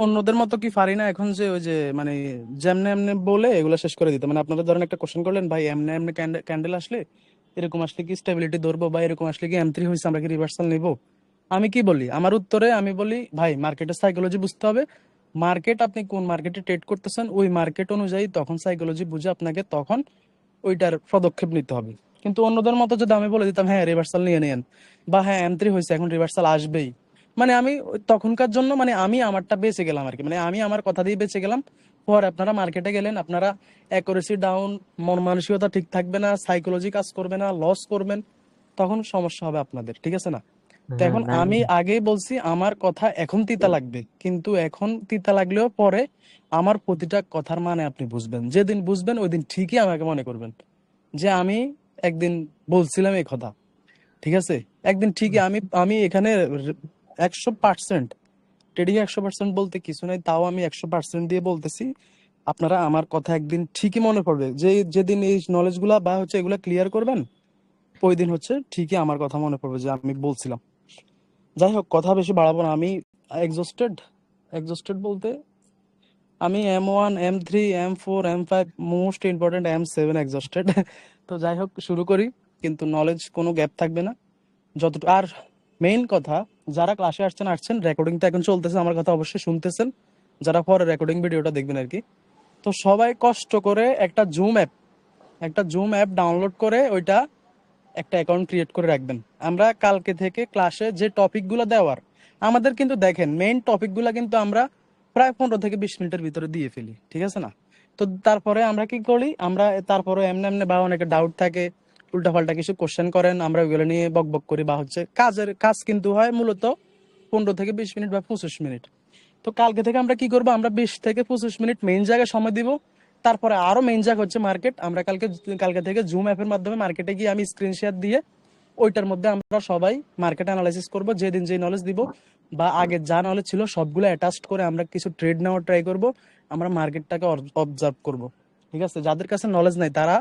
অন্যদের মতো কি পারি না এখন যে ওই যে মানে যেমনে এমনি বলে এগুলো শেষ করে দিতে, মানে আপনারা ধরেন একটা কোশ্চেন করলেন, ভাই এমনি এমনি ক্যান্ডেল আসলে এরকম আসলে কি স্টেবিলিটি ধরবো, বা এরকম আসলে কি M3 হয়েছে আমরা কি রিভার্সাল নিবো? আমি কি বলি আমার উত্তরে, আমি বলি ভাই মার্কেটের সাইকোলজি বুঝতে হবে। মার্কেট, আপনি কোন মার্কেটে ট্রেড করতেছেন ওই মার্কেট অনুযায়ী তখন সাইকোলজি বুঝে আপনাকে তখন ওইটার পদক্ষেপ নিতে হবে। কিন্তু অন্যদের মতো যদি আমি বলে দিতাম হ্যাঁ রিভার্সাল নিয়ে নেন, বা হ্যাঁ M3 হয়েছে এখন রিভার্সাল আসবেই, মানে আমি তখনকার জন্য মানে আমি আমারটা বেঁচে গেলাম আর কি, মানে আমি আমার কথা দিয়ে বেঁচে গেলাম। পরে আপনারা মার্কেটে গেলেন, আপনারা অ্যাকুরেসি ডাউন, মন মানসিকতা ঠিক থাকবে না, সাইকোলজি কাজ করবে না, লস করবেন, তখন সমস্যা হবে আপনাদের, ঠিক আছে না? তো হ্যাঁ এখন ম্যাম। আমি আগেই বলছি আমার কথা এখন তিতা লাগবে, কিন্তু এখন তিতা লাগলেও পরে আমার প্রতিটা কথার মানে আপনি বুঝবেন, যেদিন বুঝবেন ওই দিন ঠিকই আমাকে মনে করবেন যে আমি একদিন বলছিলাম এই কথা, ঠিক আছে? একদিন ঠিকই আমি আমি এখানে 100%, ট্রেডিং 100% বলতে কিছু নাই, তাও আমি 100% দিয়ে বলতেছি। আপনারা আমার কথা একদিন ঠিকই মনে পড়বে, যে যেদিন এই নলেজ গুলা বা হচ্ছে এগুলা ক্লিয়ার করবেন, ওই দিন হচ্ছে ঠিকই আমার কথা মনে পড়বে যে আমি বলছিলাম। যাই হোক, কথা বেশি বাড়াবো না, আমি এক্সস্টেড। এক্সস্টেড বলতে আমি M1 M3 M4 M5, most important M7 exhausted. তো যাই হোক শুরু করি, কিন্তু নলেজ কোনো গ্যাপ থাকবে না যতটুকু। আর মেইন কথা, যারা ক্লাসে আসছেন আসছেন, রেকর্ডিং তো এখন চলতেছে, আমার কথা অবশ্যই শুনতেছেন, যারা পরে রেকর্ডিং ভিডিওটা দেখবেন আর কি। তো সবাই কষ্ট করে একটা জুম অ্যাপ ডাউনলোড করে ওইটা একটা অ্যাকাউন্ট ক্রিয়েট করে রাখবেন। আমরা কালকে থেকে ক্লাসে যে টপিকগুলো দেওয়ার, আমাদের কিন্তু দেখেন মেইন টপিকগুলো কিন্তু আমরা প্রায় 15 থেকে 20 মিনিটের ভিতরে দিয়ে ফেলি, ঠিক আছে না? তো তারপরে আমরা কি করি, আমরা তারপরে এমনি এমনি বা অনেকে ডাউট থাকে, উল্টাপাল্টা কিছু কোশ্চেন করেন, আমরা ওইগুলো নিয়ে বক বক করি, বা হচ্ছে কাজ কিন্তু হয় মূলত 15 থেকে 20 মিনিট বা 25 মিনিট। তো কালকে থেকে আমরা কি করব, আমরা 20 থেকে 25 মিনিট মেইন জায়গায় সময় দিব। তারপরে আরো মেইন জায়গা হচ্ছে মার্কেট, আমরা কালকে থেকে জুম অ্যাপের মাধ্যমে মার্কেটে গিয়ে আমি স্ক্রিন শেয়ার দিয়ে ওইটার মধ্যে আমরা সবাই মার্কেট অ্যানালাইসিস করব, যেদিন যে নলেজ দিব বা আগে যা নলেজ ছিল সবগুলো অ্যাটাচড করে আমরা কিছু ট্রেড নেওয়ার ট্রাই করব। আমরা মার্কেটটাকে অবজার্ভ করব, ঠিক আছে? যাদের কাছে নলেজ নাই তারা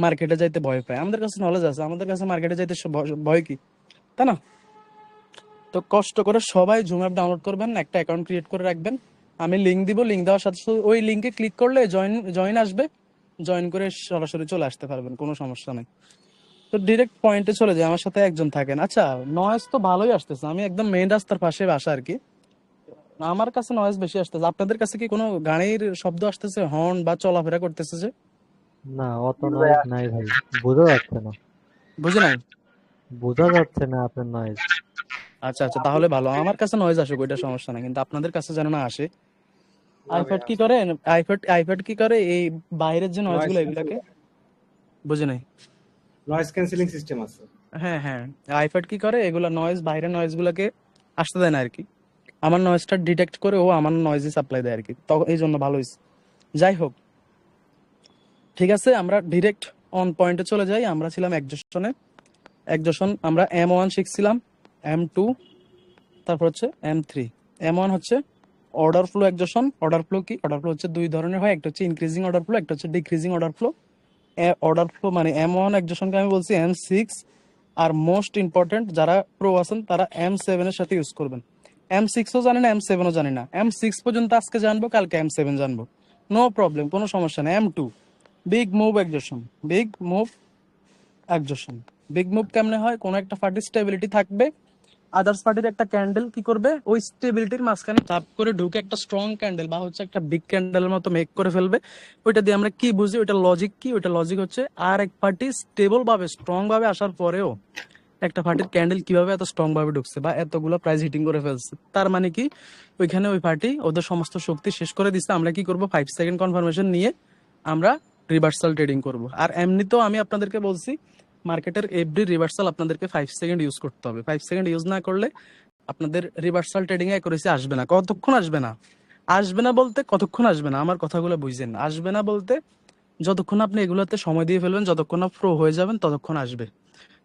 মার্কেটে যাইতে ভয় পায়, আমাদের কাছে নলেজ আছে, আমাদের কাছে মার্কেটে যাইতে ভয় কি, তাই না? তো কষ্ট করে সবাই জুম অ্যাপ ডাউনলোড করবেন, একটা অ্যাকাউন্ট ক্রিয়েট করে রাখবেন। আমি লিঙ্ক দিব, লিঙ্ক দেওয়ার সাথে সাথে ওই লিঙ্কে ক্লিক করলে জয়েন জয়েন আসবে, জয়েন করে সরাসরি চলে আসতে পারবেন, কোনো সমস্যা নেই। তো ডিরেক্ট পয়েন্টে চলে যায়, আমার সাথে একজন থাকেন। আচ্ছা, নয়েজ তো ভালোই আসতেছে, আমি একদম মেইন রাস্তার পাশে বাসা আর কি। আমার কাছে নয়েজ বেশি আসতেছে, আপনাদের কাছে কি কোনো গাড়ির শব্দ আসতেছে, হর্ন বা চলাফেরা করতেছে যে? না, অত নয়েজ নাই ভাই। বোঝা যাচ্ছে না। বুঝে নাই। বোঝা যাচ্ছে না আপনার নয়েজ। আচ্ছা আচ্ছা, তাহলে ভালো, আমার কাছে নয়েজ আসুক ওইটা সমস্যা নাই, কিন্তু আপনাদের কাছে যেন না আসে। আইপ্যাড কি করে, আইপ্যাড কি করে এই বাইরের যে নয়েজ নয়েজ গুলো ক্যান্সেল এগুলাকে, বুঝে নাই। নয়েজ ক্যান্সেলিং সিস্টেম আছে। হ্যাঁ হ্যাঁ, আইপ্যাড কি করে এগুলা নয়েজ, বাইরের নয়েজ গুলাকে আসতে দেয় না আর কি। আমার নয়েজটা ডিটেক্ট করে ও আমার নয়েজই সাপ্লাই দেয় আর কি, তো এই জন্য ভালো হয়েছে। যাই হোক, ঠিক আছে, আমরা ডিরেক্ট অন পয়েন্টে চলে যাই। আমরা ছিলাম একজশন আমরা M1 শিখছিলাম, M2, তারপর হচ্ছে M3। M1 হচ্ছে অর্ডার ফ্লো একজশন। অর্ডার ফ্লো কি, অর্ডার ফ্লো হচ্ছে দুই ধরনের হয়, একটা হচ্ছে ইনক্রিজিং অর্ডার ফ্লো, একটা হচ্ছে decreasing order flow. Order flow মানে M1 একজশনকে আমি বলছি M6। আর মোস্ট ইম্পর্টেন্ট যারা প্রো আছেন তারা M7 এর সাথে ইউজ করবেন। M6ও জানি না, M7ও জানি না, M6 পর্যন্ত আজকে জানবো, কালকে M7 জানবো, নো প্রবলেম, কোনো সমস্যা নেই। M2 big move exhaustion, big move exhaustion. Big move কেমনে হয়, কোন একটা পার্টির স্টেবিলিটি থাকবে, আদার্স পার্টির একটা ক্যান্ডেল কি করবে ওই স্টেবিলিটির মাঝখানে চাপ করে ঢুকে একটা স্ট্রং ক্যান্ডেল বা হচ্ছে একটা বিগ ক্যান্ডেলের মতো মেক করে ফেলবে। ওইটা দিয়ে আমরা কি বুঝি, ওইটা লজিক কি, ওইটা লজিক হচ্ছে আর এক পার্টি স্টেবল ভাবে স্ট্রং ভাবে আসার পরেও একটা পার্টির ক্যান্ডেল কিভাবে এত স্ট্রং ভাবে ঢুকছে বা এতগুলো প্রাইস হিটিং করে ফেলছে, তার মানে কি ওইখানে ওই পার্টি ওদের সমস্ত শক্তি শেষ করে দিচ্ছে। আমরা কি করব, 5 সেকেন্ড কনফার্মেশন নিয়ে আমরা রিভার্সাল ট্রেডিং করব। আর এমনিতেও আমি আপনাদেরকে বলছি মার্কেটের এভরি রিভার্সাল আপনাদেরকে 5 সেকেন্ড ইউজ করতে হবে, 5 সেকেন্ড ইউজ না করলে আপনাদের রিভার্সাল ট্রেডিং এ অ্যাকুরেসি আসবে না। কতক্ষণ আসবে না, আসবে না বলতে কতক্ষণ আসবে না, আমার কথাগুলো বুঝছেন? আসবে না বলতে যতক্ষণ আপনি এগুলোতে সময় দিয়ে ফেলবেন, যতক্ষণ না প্রো হয়ে যাবেন ততক্ষণ আসবে,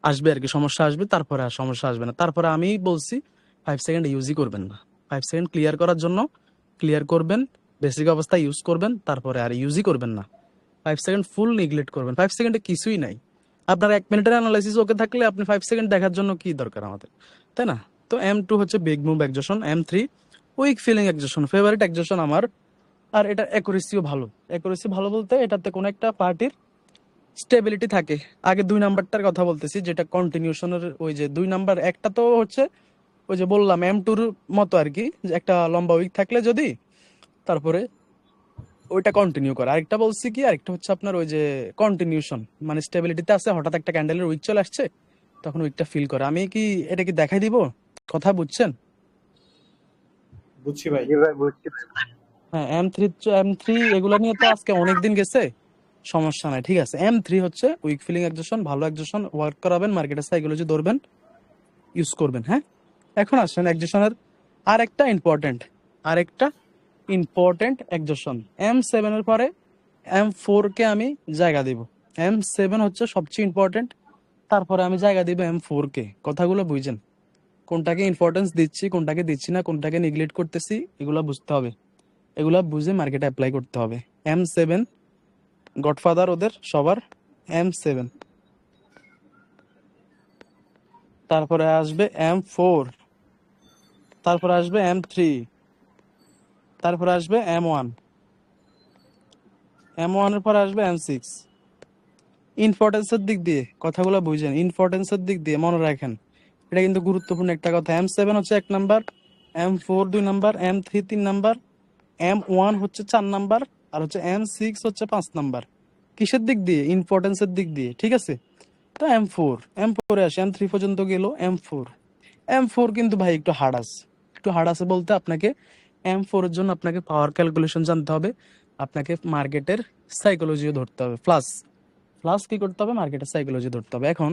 আসবে আর কি, সমস্যা আসবে, তারপরে আর সমস্যা আসবে না। তারপরে আমি বলছি 5 সেকেন্ড ইউজই করবেন না, 5 সেকেন্ড ক্লিয়ার করার জন্য ক্লিয়ার করবেন, বেসিক অবস্থা ইউজ করবেন, তারপরে আর ইউজই করবেন না। 5 সেকেন্ড ফুল নিগলেক্ট করবেন, 5 সেকেন্ডে কিছুই নাই। আপনার 1 মিনিটের অ্যানালাইসিস ওকে থাকলে আপনি 5 সেকেন্ড দেখার জন্য কি দরকার আমাদের, তাই না? তো M2 হচ্ছে big move exhaustion, M3 wick filling exhaustion, favourite exhaustion আমার। আর এটা অ্যাকুরেসিও ভালো। অ্যাকুরেসি ভালো বলতে এটাতে কোনো একটা পার্টির স্টেবিলিটি থাকে। আগে 2 নাম্বারটার কথা বলতেছি, যেটা কন্টিনিউশনের ওই যে 2 নাম্বার, একটা তো হচ্ছে ওই যে বললাম M2-র মতো আর কি, যে একটা লম্বা উইক থাকলে যদি তারপরে ওইটা কন্টিনিউ করে। আরেকটা বলছি কি, আরেকটা হচ্ছে আপনার ওই যে কন্টিনিউশন, মানে স্টেবিলিটিতে আছে, হঠাৎ একটা ক্যান্ডেলের উইক চলে আসছে, তখন উইকটা ফিল করে। আমি কি এটা কি দেখাই দিব? কথা বুঝছেন? বুঝছি ভাই। হ্যাঁ, M3 এগুলা নিয়ে তো আজকে অনেক দিন গেছে, সমস্যা নাই, ঠিক আছে। M3 হচ্ছে উইক ফিলিং এক্সেশন, ভালো এক্সেশন, ওয়ার্ক করাবেন, মার্কেটের সাইকোলজি ধরবেন, ইউজ করবেন। হ্যাঁ, এখন আসেন এক্সেশনের আরেকটা ইম্পর্টেন্ট এক্সেশন। M7 এর পরে M4 কে আমি জায়গা দিব। M7 হচ্ছে সবচেয়ে ইম্পর্টেন্ট, তারপরে আমি জায়গা দিব M4 কে। কথাগুলো বুঝছেন? কোনটাকে ইম্পর্টেন্স দিচ্ছি, কোনটাকে দিচ্ছি না, কোনটাকে নেগলেক্ট করতেছি, এগুলা বুঝতে হবে। এগুলা বুঝে মার্কেটে অ্যাপ্লাই করতে হবে। M7 গডফাদার ওদের সবার, M7। তারপরে আসবে M4, তারপরে আসবে M3, তারপরে আসবে M1 এর পরে আসবে M6। ইম্পর্টেন্সের দিক দিয়ে কথাগুলো বুঝেন, ইম্পর্টেন্সের দিক দিয়ে মনে রাখেন, এটা কিন্তু গুরুত্বপূর্ণ একটা কথা। M7 হচ্ছে 1 number, M4 2 number, M3 3 number, M1 হচ্ছে 4 নাম্বার, আর হচ্ছে M6 হচ্ছে 5 নাম্বার। কিসের দিক দিয়ে? ইম্পর্টেন্সের দিক দিয়ে, ঠিক আছে। তো M4 আসে, M3 পর্যন্ত গেল, M4 কিন্তু ভাই একটু হার্ড আছে বলতে আপনাকে M4 এর জন্য আপনাকে পাওয়ার ক্যালকুলেশন জানতে হবে, আপনাকে মার্কেটের সাইকোলজিও ধরতে হবে, প্লাস কি করতে হবে, মার্কেটের সাইকোলজি ধরতে হবে। এখন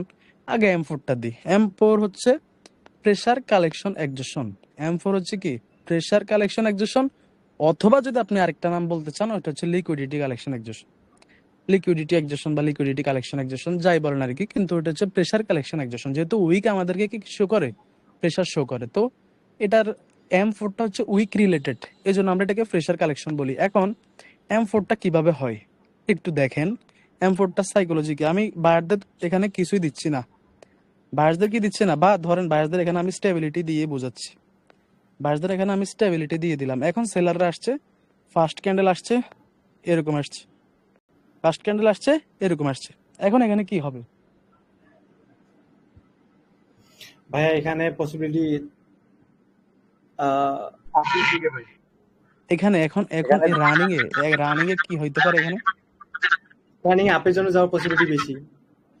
আগে M4টা দিই। M4 হচ্ছে প্রেসার কালেকশন এক্সেশন। M4 হচ্ছে কি? প্রেসার কালেকশন এক্সেশন, অথবা যদি আপনি আরেকটা নাম বলতে চান, ওটা হচ্ছে liquidity collection accession, liquidity accession বা লিকুইডিটি কালেকশন এক্সেশন, যাই বলেন আর কি, কিন্তু ওটা হচ্ছে প্রেসার কালেকশন এক্সেশন। যেহেতু উইক আমাদেরকে কি শো করে? প্রেসার শো করে। তো এটার M4টা হচ্ছে উইক রিলেটেড, এই জন্য আমরা এটাকে প্রেসার কালেকশন বলি। এখন M4টা কিভাবে হয় একটু দেখেন। M4টা সাইকোলজি কি, আমি বায়ারদের এখানে কিছুই দিচ্ছি না, বায়ারদের কি দিচ্ছি না, বা ধরেন বায়ারদের এখানে আমি স্টেবিলিটি দিয়ে বোঝাচ্ছি, বায়ারদের এখানে আমি স্টেবিলিটি দিয়ে দিলাম। এখন সেলাররা আসছে, ফার্স্ট ক্যান্ডেল আসছে, এরকম আসছে, ফার্স্ট ক্যান্ডেল আসছে, এরকম আসছে। এখন এখানে কি হবে ভাইয়া এখানে পসিবিলিটি এখানে? এখন এই রানিং এ কি হইতে পারে এখানে? রানিং আপের জন্য যাওয়ার পসিবিলিটি বেশি।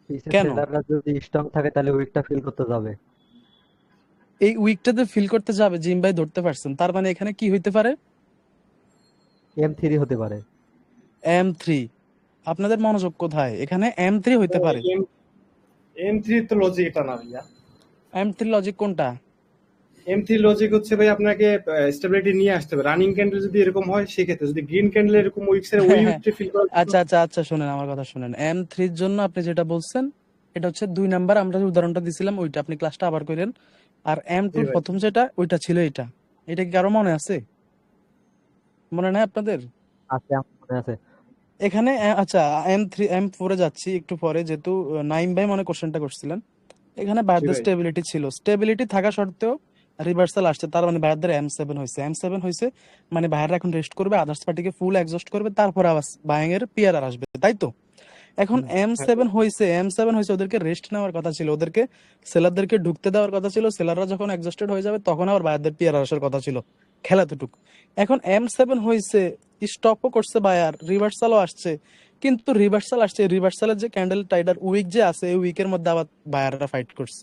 পিছে কেন? সেলাররা যদি স্ট্রং থাকে তাহলে উইকটা ফিল করতে যাবে। এই উইকটাতে ফিল করতে যাবে, জিম ভাই ধরতে পারছেন, তার মানে এখানে কি হইতে পারে? M3 হতে পারে। M3। আপনাদের মনোযোগ কোথায়? এখানে M3 হইতে পারে। M3 তো লজিক এটা না ভাইয়া। M3 লজিক কোনটা? M3 লজিক হচ্ছে ভাই আপনাকে স্টেবিলিটি নিয়ে আসতে হবে। রানিং ক্যান্ডেল যদি এরকম হয় সেক্ষেত্রে, যদি গ্রিন ক্যান্ডেল এরকম উইকস এর ওই উইকটা ফিল করার জন্য আচ্ছা শুনেন আমার কথা শুনেন। M3 এর জন্য আপনি যেটা বলছেন এটা হচ্ছে 2 নাম্বার, আমরা যে উদাহরণটা দিছিলাম ওইটা, আপনি ক্লাসটা আবার করেন। আর M2 জি এর ভাই। প্রথম যেটা ওইটা ছিল এটা, এটা কি কারো মনে আছে? মনে নাই আপনাদের? আছে, আমার মনে আছে। এখানে আচ্ছা, M4 এ যাচ্ছি একটু পরে, যেহেতু নাইম ভাই মনে কোশ্চেনটা করছিলেন। এখানে জি বায়ারদের ভাই। স্টেবিলিটি ছিল, স্টেবিলিটি থাকা সত্ত্বেও রিভার্সাল আসছে, তার মানে বায়ারদের M7 হয়েছে, মানে বায়াররা এখন রেস্ট করবে, আদার্স পার্টিকে ফুল এক্সস্ট করবে, তারপর আবার বাইং এর পিয়ার আসবে, তাই তো? এখন এম সেভেন হয়েছে, ওদেরকে রেস্ট নেওয়ার কথা ছিল, ওদেরকে সেলারদেরকে ঢুকতে দেওয়ার কথা ছিল, সেলাররা যখন এক্সস্টেড হয়ে যাবে তখন আবার বায়ারদের পিয়ার আসার কথা ছিল, খেলা দুটুক। এখন M7 হয়েছে, স্টপও করছে বায়ার, রিভার্সালও আসছে, কিন্তু রিভার্সালের যে ক্যান্ডেল টাইডার উইক যে আছে, এই উইকের মধ্যে আবার বায়াররা ফাইট করছে।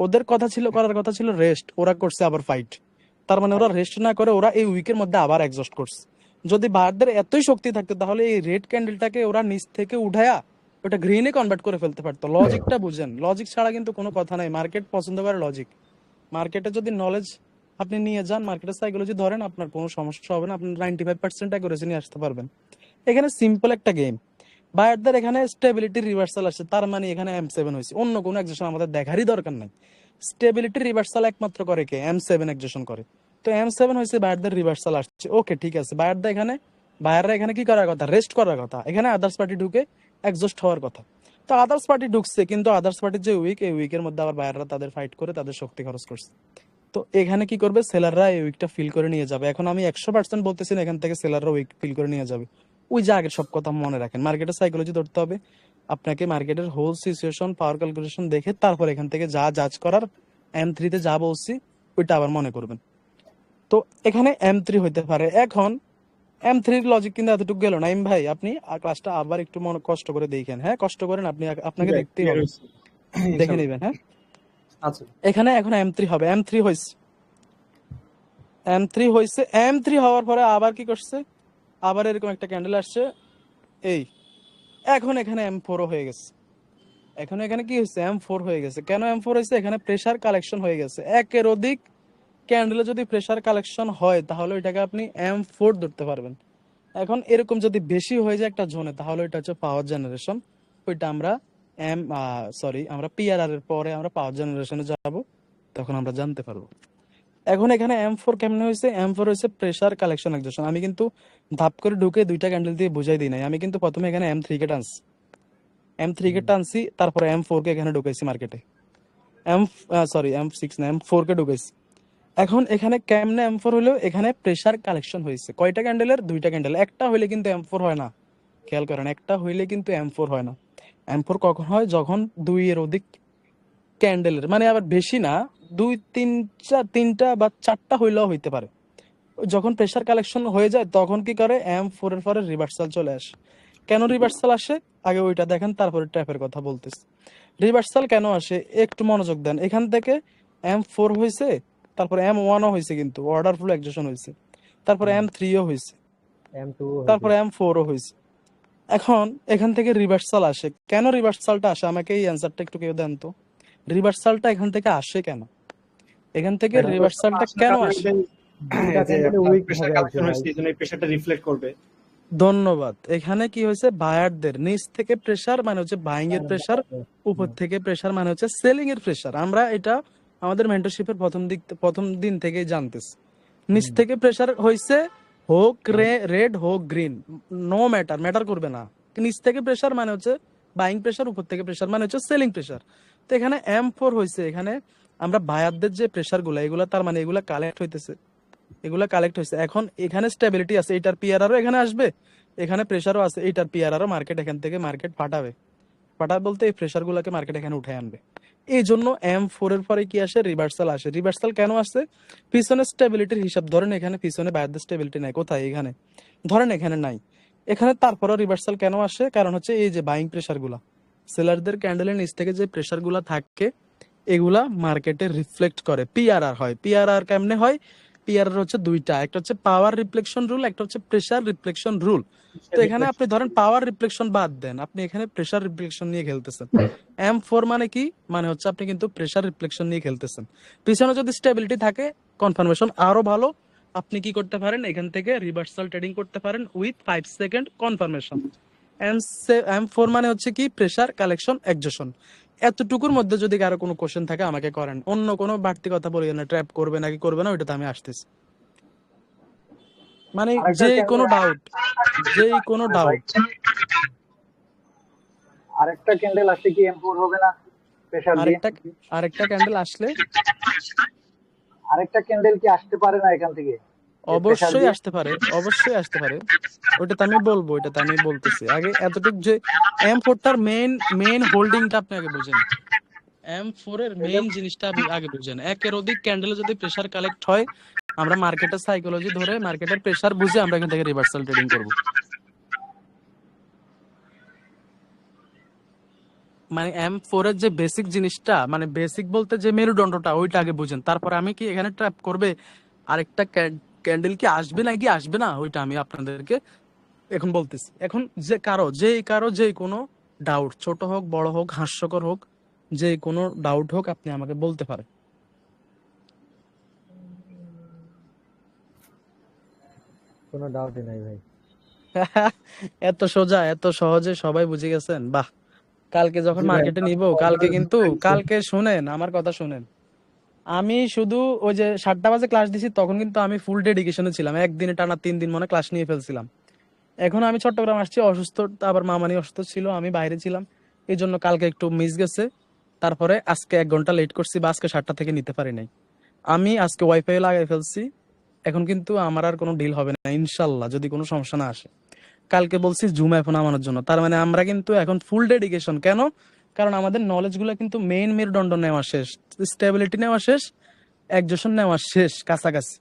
ওদের কথা ছিল, করার কথা ছিল রেস্ট, ওরা করছে আবার ফাইট। তার মানে ওরা রেস্ট না করে ওরা এই উইকের মধ্যে আবার এক্সস্ট করছে। যদি বায়ারদের এতই শক্তি থাকতো তাহলে এই রেড ক্যান্ডেলটাকে ওরা নিচ থেকে উঠায়া ওটা গ্রিনে কনভার্ট করে ফেলতে পারতো। লজিকটা বুঝেন, লজিক ছাড়া কিন্তু কোনো কথা নাই। মার্কেট পছন্দ করে লজিক। মার্কেটে যদি নলেজ আপনি নিয়ে যান, মার্কেটের সাইকোলজি ধরেন, আপনার কোনো সমস্যা হবে না, আপনি 95% অ্যাকুরেসি নিয়ে আসতে পারবেন। এখানে সিম্পল একটা গেম। বায়ারদের এখানে স্টেবিলিটি রিভার্সাল আসছে, তার মানে এখানে M7 হয়েছে, অন্য কোনো এক্সেশন আমাদের দেখারই দরকার নাই। স্টেবিলিটি রিভার্সাল একমাত্র করে কে? M7 এক্সেশন করে। তো M7 হয়েছে, বায়ারদের রিভার্সাল আসছে, ওকে ঠিক আছে। বায়াররা এখানে কি করার কথা? রেস্ট করার কথা। এখানে আদার্স পার্টি ঢুকে এক্সস্ট হওয়ার কথা। তো আদার্স পার্টি ঢুকছে, কিন্তু আদার্স পার্টির যে উইক, এই উইকের মধ্যে আবার বায়াররা তাদের ফাইট করে তাদের শক্তি খরচ করছে। তো এখানে কি করবে, সেলাররা এই উইকটা ফিল করে নিয়ে যাবে। এখন আমি 100% বলতেছি না এখান থেকে সেলাররা উইক ফিল করে নিয়ে যাবে। ওই যে আগের সব কথা মনে রাখেন, মার্কেটের সাইকোলজি ধরতে হবে আপনাকে, মার্কেটের হোল সিচুয়েশন পাওয়ার ক্যালকুলেশন দেখে তারপর এখান থেকে যা জাজ করার M3 তে যা বলছি ওইটা আবার মনে করবেন। তো এখানে M3 হইতে পারে। এখন M3 লজিক কিন্তু এতটুকু গেল না। ভাই আপনি ক্লাসটা আবার একটু মনে কষ্ট করে দেখেন, হ্যাঁ কষ্ট করেন, আপনি আপনাকে দেখতেই ক্লিয়ার হবে, হয়েছে দেখে ইনশাআল্লাহ। নেবেন। হ্যাঁ আচ্ছা এখানে এখন M3 হবে, M3 হয়েছে, M3 হয়েছে। M3 হওয়ার পরে আবার কি করছে, আবার এরকম একটা ক্যান্ডেল আসছে এই, এখন এখানে M4 হয়ে গেছে। এখন এখানে কি হয়েছে, M4 হয়ে গেছে। কেন M4 হয়েছে, এখানে প্রেসার কালেকশন হয়ে গেছে। একের অধিক ক্যান্ডেলে যদি প্রেসার কালেকশন হয় তাহলে এটাকে আপনি M4 ধরতে পারবেন। এখন এরকম যদি বেশি হয়ে যায় একটা জোনে তাহলে এটা হচ্ছে পাওয়ার জেনারেশন। ওইটা আমরা আমরা পিআরআর এর পরে আমরা পাওয়ার জেনারেশনে যাব, তখন আমরা জানতে পারবো। এখন এখানে M4 কেমনে হয়েছে, M4 হয়েছে প্রেসার কালেকশন এক্সেশন। আমি কিন্তু ধাপ করে ঢুকে দুইটা ক্যান্ডেল দিয়ে বুঝাই দিই নাই, আমি কিন্তু প্রথমে এখানে M3 কে টানছি, M3 কে টানছি, তারপরে M4 কে এখানে ঢুকাইছি মার্কেটে। M6 না, M4 কে ঢুকাইছি। এখন এখানে কেমনে M4 হলো, এখানে প্রেসার কালেকশন হয়েছে কয়টা ক্যান্ডেলের, দুইটা ক্যান্ডেল। একটা হইলে কিন্তু M4 হয় না, খেয়াল করেন, একটা হইলে কিন্তু M4 হয় না। M4 কখন হয়, যখন দুই এর অধিক ক্যান্ডেলের, মানে আবার বেশি না, দুই তিনটা বা চারটা হইলেও হইতে পারে। যখন প্রেসার কালেকশন হয়ে যায় তখন কি করে, M4 এর পরে রিভার্সাল চলে আসে। কেন রিভার্সাল আসে, আগে ওইটা দেখেন তারপরে ট্র্যাপের কথা বলতেছি। রিভার্সাল কেন আসে একটু মনোযোগ দেন। এখান থেকে M4 হয়েছে, তারপর M1ও হয়েছে, কিন্তু অর্ডার ফ্লো এক্সেশন হয়েছে, তারপর M3ও হয়েছে, M2 হয়েছে। তারপর M4ও হয়েছে। এখন এখান থেকে রিভার্সাল আসে কেন, রিভার্সালটা আসে আমাকে এই অ্যান্সারটা একটু কেউ দেন তো। রিভার্সালটা এখান থেকে আসে কেন, এখান থেকে কারণ রিভার্সালটা কেন আসে? দুইটা যে ক্যান্ডেলে আপনার উইক প্রেসার হবে কালেকশন একজনের। হয়েছে এই জন্য এই প্রেসারটা রিফ্লেক্ট করবে। ধন্যবাদ। এখানে কি হয়েছে, বায়ারদের নিচ থেকে প্রেসার মানে হচ্ছে বাইং এর প্রেসার, উপর থেকে প্রেসার মানে হচ্ছে সেলিং এর প্রেসার। আমরা এটা আমাদের মেন্টরশিপের প্রথম দিন থেকেই জানতেছি। নিচ থেকে প্রেসার হয়েছে, হোক রেড হোক গ্রিন, নো ম্যাটার করবে না। নিচ থেকে প্রেসার মানে হচ্ছে বাইং প্রেসার, উপর থেকে প্রেসার মানে হচ্ছে সেলিং প্রেসার। তো এখানে M4 হয়েছে, এখানে আমরা বায়ারদের যে প্রেসার গুলা এগুলা তার মানে এগুলা কালেক্ট হইতেছে, এগুলা কালেক্ট হয়েছে। এখন এখানে স্টেবিলিটি আছে, এটার পিআরআরও এখানে আসবে, এখানে প্রেসারও আছে, এটার পিআরআরও মার্কেট এখান থেকে মার্কেট ফাটাবে। ফাটাবে বলতে এই প্রেসার গুলাকে মার্কেট এখানে উঠে আনবে। এই জন্য M4 এর পরে কি আসে, রিভার্সাল আসে। রিভার্সাল কেন আসছে, পিছনে স্টেবিলিটির হিসাব ধরেন, এখানে পিছনে বাইরের স্টেবিলিটি নাই, কোথায়, এখানে ধরেন এখানে নাই, এখানে তারপরও রিভার্সাল কেন আসে, কারণ হচ্ছে এই যে বাইং প্রেসার গুলা, সেলারদের ক্যান্ডেলের নিচ থেকে যে প্রেসার গুলা থাকে এগুলা মার্কেটে রিফ্লেক্ট করে, পিআরআর হয়। পিআরআর কেমনে হয়, পিআরআর হচ্ছে দুইটা, একটা হচ্ছে পাওয়ার রিফ্লেকশন রুল, একটা হচ্ছে প্রেসার রিফ্লেকশন রুল। তো এখানে আপনি ধরেন পাওয়ার রিফ্লেকশন বাদ দেন, আপনি এখানে প্রেসার রিফ্লেকশন নিয়ে খেলতেছেন। M4 মানে কি, মানে হচ্ছে আপনি কিন্তু প্রেসার রিফ্লেকশন নিয়ে খেলতেছেন। পিছনে যদি স্টেবিলিটি থাকে, কনফার্মেশন আরো ভালো, আপনি কি করতে পারেন, এখান থেকে রিভার্সাল ট্রেডিং করতে পারেন উইথ 5 সেকেন্ড কনফার্মেশন। M4 মানে হচ্ছে কি, প্রেসার কালেকশন এক্সজেশন। এতটুকুর মধ্যে যদি কারো কোনো কোশ্চেন থাকে আমাকে করেন, অন্য কোনো বাড়তি কথা বলি না, ট্র্যাপ করবে নাকি করবে না ওইটাতে আমি আসতেছি। মানে আরেকটা যে কোনো ক্যান্ডেল ডাউট, যেই কোনো ভাই, ডাউট। আরেকটা ক্যান্ডেল আসলে কি M4 হবে না প্রেসার দিয়ে? আরেকটা আরেকটা ক্যান্ডেল আসলে আরেকটা ক্যান্ডেল কি আসতে পারে না এখান থেকে প্রেসার অবশ্যই দিয়ে? আসতে পারে, অবশ্যই আসতে পারে। ওইটাতে আমি বলবো, ওইটাতে আমি বলতেছি। আগে এতটুকু যে M4টার মেইন হোল্ডিংটা আপনি আগে বুঝেন, M4 এর এটা মেইন জিনিসটা আগে বুঝেন। একের অধিক ক্যান্ডেলে যদি প্রেসার কালেক্ট হয়, আমরা মার্কেটের সাইকোলজি ধরে মার্কেটের প্রেসার বুঝে আমরা এখান থেকে রিভার্সাল ট্রেডিং করব। মানে M4 এর যে বেসিক জিনিসটা, মানে বেসিক বলতে যে মেরুদণ্ডটা ওইটা আগে বুঝেন, তারপরে আমি কি এখানে ট্র্যাপ করবে আরেকটা ক্যান্ডেল কি আসবে নাকি আসবে না ওইটা আমি আপনাদেরকে এখন বলতেছি। এখন যে কোনো ডাউট, ছোট হোক বড় হোক হাস্যকর হোক, যে কোনো ডাউট হোক আপনি আমাকে বলতে পারেন। কোনো ডাউটই নাই ভাই। এত সোজা, এত সহজে সবাই বুঝে গেছেন, বাহ। কালকে যখন জি ভাই, মার্কেটে নিব, কালকে কিন্তু, কালকে শুনেন আমার কথা শুনেন, আমি শুধু ওই যে 7টা বাজে ক্লাস দিছি তখন কিন্তু আমি ফুল ডেডিকেশনে ছিলাম, একদিনে টানা 3 দিন মনে ক্লাস নিয়ে ফেলছিলাম। এখন আমি চট্টগ্রাম আসছি অসুস্থ, আবার মামানি অসুস্থ ছিল, আমি বাইরে ছিলাম, এই জন্য কালকে একটু মিস গেছে। তারপরে আজকে 1 ঘন্টা লেট করছি, বা আজকে 7টা থেকে নিতে পারি নাই। আমি আজকে ওয়াইফাই লাগাই ফেলছি, এখন কিন্তু আমার আর কোনো ডিল হবে না ইনশাল্লাহ, যদি কোনো সমস্যা না আসে। কালকে বলছি জুম অ্যাপ নামানোর জন্য, তার মানে আমরা কিন্তু এখন ফুল ডেডিকেশন। কেন? কারণ আমাদের নলেজ গুলো কিন্তু মেইন মেরুদণ্ড নেওয়া শেষ, স্টেবিলিটি নেওয়া শেষ, একজোশন নেওয়া শেষ কাছাকাছি।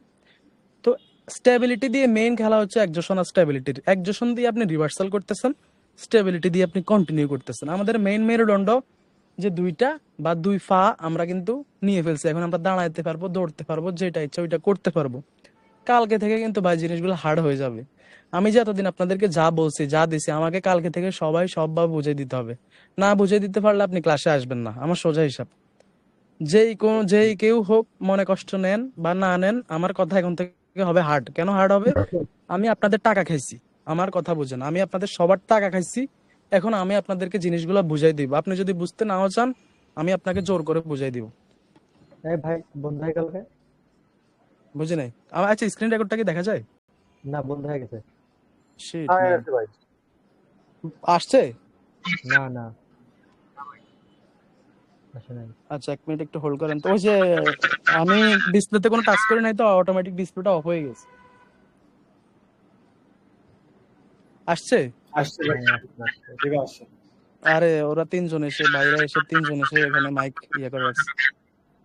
তো স্টেবিলিটি দিয়ে মেইন খেলা হচ্ছে একজোশন আর স্টেবিলিটির। একজোশন দিয়ে আপনি রিভার্সাল করতেছেন, স্টেবিলিটি দিয়ে আপনি কন্টিনিউ করতেছেন। আমাদের মেইন মেরুদণ্ড যে দুইটা বা দুই ফা আমরা কিন্তু নিয়ে ফেলছি, এখন আমরা দাঁড়াইতে পারবো, দৌড়তে পারবো, যেটা ইচ্ছা ওইটা করতে পারবো। কালকে থেকে কিন্তু ভাই জিনিসগুলো হার্ড হয়ে যাবে। আমি যে এতদিন আপনাদেরকে যা বলছি, যা দিছি, আমাকে কালকে থেকে সবাই সবভাবে বুঝিয়ে দিতে হবে। না বুঝিয়ে দিতে পারলে আপনি ক্লাসে আসবেন না, আমার সোজা হিসাব। যেই কেউ হোক, মনে কষ্ট নেন বা না নেন, আমার কথা এখন থেকে হবে হার্ড। কেন হার্ড হবে? আমি আপনাদের টাকা খাইছি, আমার কথা বুঝেন, আমি আপনাদের সবার টাকা খাইছি। এখন আমি আপনাদেরকে জিনিসগুলো বুঝাই দিব, আপনি যদি বুঝতে নাও চান আমি আপনাকে জোর করে বুঝাই দিব। এই ভাই বন্ধ হয়ে গেল কে? বুঝি নাই আমার? আচ্ছা, স্ক্রিন রেকর্ডটা কি দেখা যায়? না, বন্ধ হয়ে গেছে। শিট হ্যাঁ ম্যান। আছে ভাই। আসছে? না না, আসে নাই। আচ্ছা, 1 মিনিট একটু হোল্ড করেন। তো ওই যে আমি ডিসপ্লেতে কোনো টাচ করি নাই, তো অটোমেটিক ডিসপ্লেটা অফ হয়ে গেছে। আসছে? আসছে ভাই, হ্যাঁ, আসছে আসছে। এবার আসছে। আরে ওরা তিনজন এসে, বাইরে এসে তিনজন এসে এখানে মাইক ইয়ে করে রাখছে।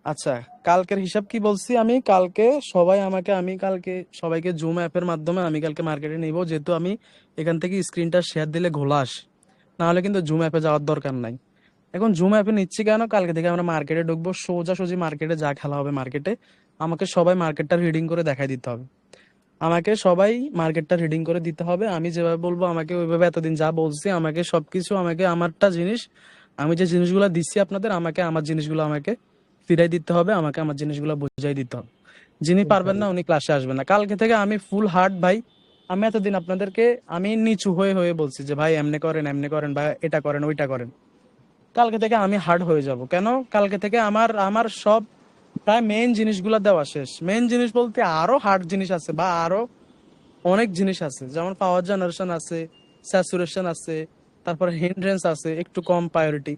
আচ্ছা, কালকের হিসাব কি বলছি আমি? কালকে সবাই আমাকে, আমি কালকে সবাইকে জুম অ্যাপের মাধ্যমে আমি কালকে মার্কেটে নিব, যেহেতু আমি এখান থেকে স্ক্রিনটা শেয়ার দিলে ঘোলা আসে, না হলে কিন্তু জুম অ্যাপে যাওয়ার দরকার নাই। এখন জুম অ্যাপে নিচ্ছি কেন? কালকে থেকে আমরা মার্কেটে ঢুকবো, সোজাসুজি মার্কেটে যা খেলা হবে মার্কেটে, আমাকে সবাই মার্কেটটা রিডিং করে দেখাই দিতে হবে। আমাকে সবাই মার্কেটটা রিডিং করে দিতে হবে, আমি যেভাবে বলবো আমাকে ওইভাবে, এতদিন যা বলছি আমাকে সবকিছু, আমাকে আমারটা জিনিস, আমি যে জিনিসগুলো দিচ্ছি আপনাদের, আমাকে আমার জিনিসগুলো আমাকে ফিরাই দিতে হবে, আমাকে আমার জিনিসগুলো বুঝাই দিতে হবে। যিনি পারবেন না ইনশাল্লাহ। উনি ক্লাসে আসবেন না। কালকে থেকে আমি ফুল হার্ড ভাই। আমি এতদিন আপনাদেরকে আমি নিচু হয়ে হয়ে বলছি যে ভাই এমনে করেন বা এটা করেন ওইটা করেন। কালকে থেকে আমি হার্ড হয়ে যাব। কেন? কালকে থেকে আমার আমার সব প্রায় মেইন জিনিসগুলো দেওয়া শেষ। মেইন জিনিস বলতে আরো হার্ড জিনিস আছে বা আরো অনেক জিনিস আছে, যেমন পাওয়ার জেনারেশন আছে, স্যাচুরেশন আছে, তারপরে হিন্ড্রেন্স আছে একটু কম প্রায়োরিটি,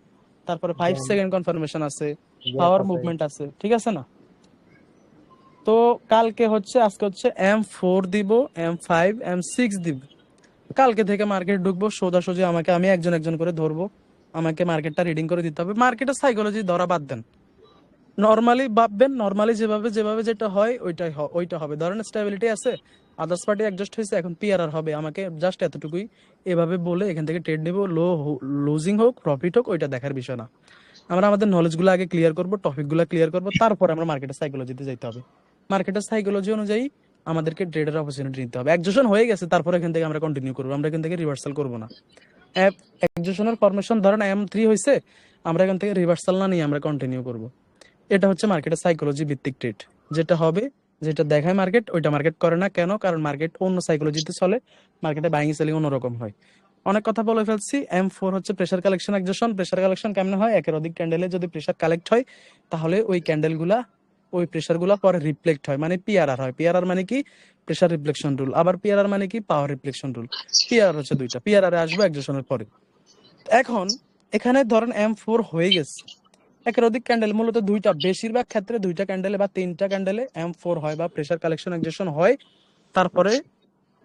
তারপরে 5 সেকেন্ড কনফার্মেশন আছে, গ্যাপ পাওয়ার আছে। মুভমেন্ট আছে, ঠিক আছে না? তো কালকে হচ্ছে, আজকে হচ্ছে M4 দিব, M5, M6 দিব। কালকে থেকে মার্কেট ঢুকবো সোজাসুজি, আমাকে আমি একজন একজন করে ধরবো, আমাকে মার্কেটটা রিডিং করে দিতে হবে। মার্কেটের সাইকোলজি ধরা বাদ দেন, নর্মালি ভাববেন, নর্মালি যেভাবে যেভাবে যেটা হয় ওইটা হবে। ধরেন স্টেবিলিটি আছে, আদার্স পার্টি অ্যাডজাস্ট হয়েছে, এখন পিআরআর হবে, আমাকে জাস্ট এতটুকুই এভাবে বলে এখান থেকে ট্রেড নিব, লুজিং হোক প্রফিট হোক ওইটা দেখার বিষয় না। আমরা আমাদের নলেজগুলো আগে ক্লিয়ার করব, টপিকগুলো ক্লিয়ার করব, তারপরে আমরা মার্কেটের সাইকোলজিতে যাইতে হবে। মার্কেটের সাইকোলজি অনুযায়ী আমাদেরকে ট্রেডের অপরচুনিটি নিতে হবে। একজোশন হয়ে গেছে, তারপরে এখান থেকে আমরা কন্টিনিউ করবো, আমরা এখান থেকে রিভার্সাল করবো না। একজোশনের ফরমেশন ধরেন M3 হয়েছে, আমরা এখান থেকে রিভার্সাল না নিয়ে আমরা কন্টিনিউ করব। এটা হচ্ছে মার্কেটের সাইকোলজি ভিত্তিক ট্রেড। যেটা হবে, যেটা দেখায় মার্কেট, ওইটা মার্কেট করে না। কেন? কারণ মার্কেট অন্য সাইকোলজিতে চলে, মার্কেটে বাইং সেলিং অন্যরকম হয়। অনেক কথা বলে ফেলছি। M4 হচ্ছে প্রেসার কালেকশন একজেশন। প্রেসার কালেকশন কেমনে হয়? একের অধিক ক্যান্ডেলে যদি প্রেসার কালেক্ট হয়, তাহলে ওই ক্যান্ডেলগুলা, ওই প্রেসার গুলা পরে রিফ্লেক্ট হয়, মানে পিআরআর হয়। পিআরআর মানে কি? Pressure reflection rule. আবার পিআরআর মানে কি? পাওয়ার রিফ্লেকশন রুল। পিআরআর হচ্ছে দুইটা, পিআরআর আসবে একজেশনের পরে। এখন এখানে ধরেন M4 হয়ে গেছে, একের অধিক ক্যান্ডেল, মূলত দুইটা, বেশিরভাগ ক্ষেত্রে দুইটা ক্যান্ডেলে বা তিনটা ক্যান্ডেলে M4 হয় বা প্রেসার কালেকশন এক্সেশন হয়, তারপরে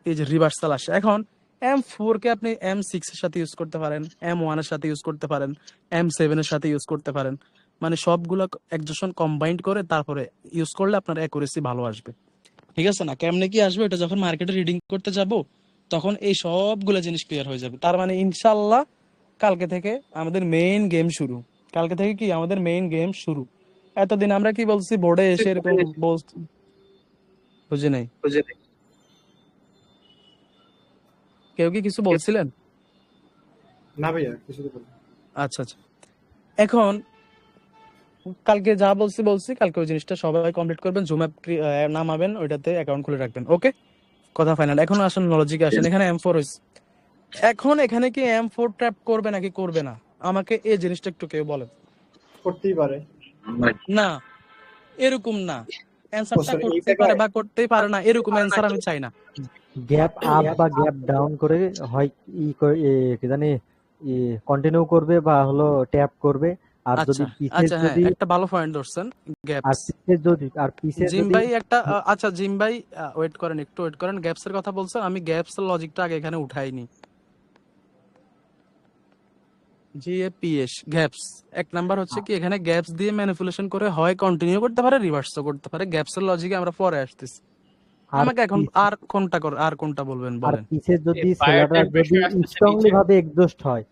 এই যে রিভার্সাল আসে। এখন M4 কে আপনি M6 এর সাথে ইউজ করতে পারেন, M1 এর সাথে ইউজ করতে পারেন, M7 এর সাথে ইউজ করতে পারেন, মানে সবগুলা এক্সেশন কম্বাইন্ড করে তারপরে ইউজ করলে আপনার অ্যাকুরেসি ভালো আসবে। ঠিক আছে না? কেমনে কি আসবে এটা যখন মার্কেটে রিডিং করতে যাব, তখন এই সবগুলা জিনিস ক্লিয়ার হয়ে যাবে। তার মানে ইনশাল্লাহ কালকে থেকে আমাদের মেইন গেম শুরু। কালকে থেকে কি আমাদের মেইন গেম শুরু। এতদিন আমরা কি বলছি, বোর্ডে এসে এরকম বলছি, বুঝি নাই কেউ কি কিছু বলছিলেন? না ভাইয়া, কিছু তো বলবো না। আচ্ছা আচ্ছা, এখন কালকে যা বলছি কালকে ওই জিনিসটা সবাই কমপ্লিট করবেন, জুম অ্যাপ নামাবেন, ওইটাতে অ্যাকাউন্ট খুলে রাখবেন। ওকে, কথা ফাইনাল। এখন আসেন লজিকে আসেন। এখানে M4 হইছে, এখন এখানে কি M4 ট্র্যাপ করবে নাকি করবে না? আমাকে এই জিনিসটা একটু কেউ বলেন। করতেই পারে। না, এরকম না। ও অ্যান্সারটা সরি, এই করতেই পারে জায়গায় বা করতেই পারে না, এরকম অ্যান্সার আমি চাই না। গ্যাপ আপ বা গ্যাপ ডাউন করে হয় কি জানি কন্টিনিউ করবে বা হলো ট্যাপ করবে, আর যদি আচ্ছা পিসের আচ্ছা, হ্যাঁ যদি একটা ভালো পয়েন্ট ধরছেন, আর গ্যাপস। পিসের যদি আর পিসের জিম যদি ভাই একটা আচ্ছা জিম ভাই, ওয়েট করেন, একটু ওয়েট করেন। গ্যাপস এর কথা বলছেন, আমি গ্যাপস এর লজিকটা আগে এখানে উঠাইনি। জিএপিএস গ্যাপস, এক নাম্বার হচ্ছে কি, এখানে গ্যাপস দিয়ে ম্যানিপুলেশন করে হয় কন্টিনিউ করতে পারে, রিভার্সও করতে পারে। গ্যাপস এর লজিকে আমরা পরে আসতেছি। আর আমাকে এখন পিস আর কোনটা বলবেন আর বলেন। পিসের যদি ফায়ার সেলাররা টাইপ যদি বিষয় আসতেছে স্ট্রংলি নিচে। ভাবে এক্সজস্ট হয়,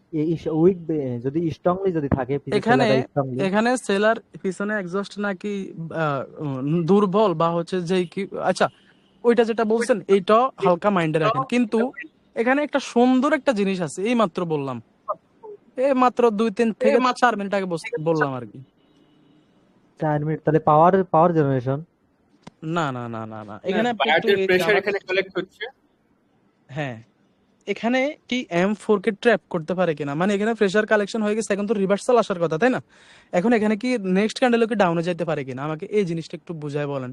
উইক যদি স্ট্রংলি যদি থাকে পিসের এখানে সেলাররা স্ট্রংলি, এখানে সেলার পিছনে এক্সস্ট নাকি দুর্বল বা হচ্ছে যে কি, আচ্ছা ওইটা যেটা বলছেন এইটা হালকা মাইন্ডে রাখেন, কিন্তু এখানে একটা সুন্দর একটা জিনিস আছে, এই মাত্র বললাম, এই মাত্র 2-3 থেকে 4 মিনিট আগে বললাম আর কি। 4 মিনিট তাহলে পাওয়ার পাওয়ার জেনারেশন। না না না না না, না, এখানে আপনি একটু বায়োটের এই যে প্রেসার আমার, এখানে কালেক্ট হচ্ছে। হ্যাঁ এখানে কি M4 কে ট্র্যাপ করতে পারে কিনা, মানে এখানে প্রেসার কালেকশন হয়ে গেছে, এখন তো রিভার্সাল আসার কথা তাই না? এখন এখানে কি নেক্সট ক্যান্ডেলও কি ডাউনে যেতে পারে কিনা, আমাকে এই জিনিসটা একটু বুঝায় বলেন।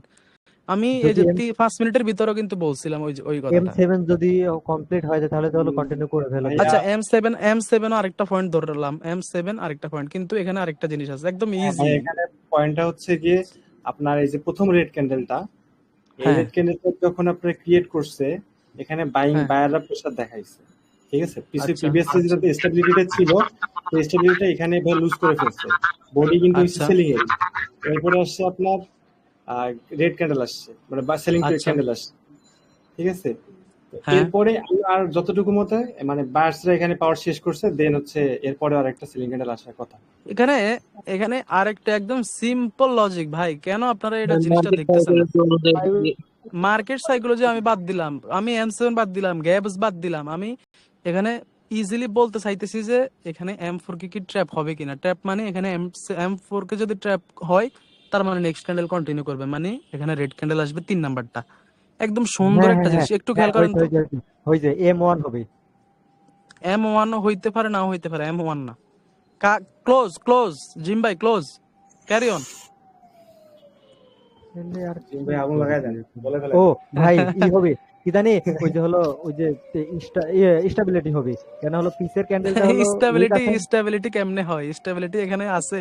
আমি এই যদি যে 5 মিনিটের ভিতরেও কিন্তু বলছিলাম ওই কথাটা। M7 যদি কমপ্লিট হয় যায় তাহলে তাহলে কন্টিনিউ করে ফেলো ভাইয়া, দেখি। আচ্ছা M7 আরেকটা পয়েন্ট ধরলাম, M7 আরেকটা পয়েন্ট, কিন্তু এখানে আরেকটা জিনিস আছে একদম হ্যাঁ ইজি। ভাই, এখানে পয়েন্টটা হচ্ছে গিয়ে আপনার এই যে প্রথম রেড ক্যান্ডেলটা, এই হ্যাঁ রেড ক্যান্ডেলটা যখন আপনার ক্রিয়েট করছে, এখানে বাইং হ্যাঁ, বায়াররা প্রেসার দেখাইছে, ঠিক আছে। আচ্ছা প্রিভিয়াসলি যেটা স্টেবিলিটিটা ছিল, সেই স্টেবিলিটিটা এখানে এবার লুজ করে ফেলছে, বডি কিন্তু হচ্ছে আচ্ছা সেলিং এর। এরপরে আসছে আপনার রেড ক্যান্ডেল আসছে, মানে সেলিং আচ্ছা, ক্যান্ডেল আসছে, ঠিক আছে। তো হ্যাঁ এরপরে আর যতটুকু মতে মানে বায়ার্সরা এখানে পাওয়ার শেষ করছে, দেন হচ্ছে এরপরে আর একটা সেলিং ক্যান্ডেল আসার কথা। এখানে এখানে আরেকটা একদম সিম্পল লজিক ভাই, কেন আপনারা এটা জিনিসটা দেখতেছেন না? মার্কেট সাইকোলজি আমি বাদ দিলাম, আমি M7 বাদ দিলাম, গ্যাপস বাদ দিলাম, আমি এখানে ইজিলি বলতে চাইতেছি যে এখানে M4 কে কি ট্র্যাপ হবে কিনা। ট্র্যাপ মানে এখানে M4 কে যদি ট্র্যাপ হয়, তার মানে নেক্সট ক্যান্ডেল কন্টিনিউ করবে, মানে এখানে রেড ক্যান্ডেল আসবে 3 নাম্বারটা। একদম সুন্দর হ্যাঁ একটা হ্যাঁ হ্যাঁ জিনিস, একটু হ্যাঁ, খেয়াল করেন তো। হয়েছে M1 হবে। M1 হইতে পারে, নাও হইতে পারে, M1 না। ক্লোজ ক্লোজ, জিম ভাই ক্লোজ, ক্যারি অন। তাহলে আর জিম কি ভাই আগুন লাগাই দেন, করবে? বলে ও ফেলেন। ভাই ই হবে কি জানি, ওই যে হলো ওই যে স্টেবিলিটি হবে, কেন হলো পিসের ক্যান্ডেলটা হলো উইক স্টেবিলিটি আছে, স্টেবিলিটি কেমনে হয়? স্টেবিলিটি এখানে আছে।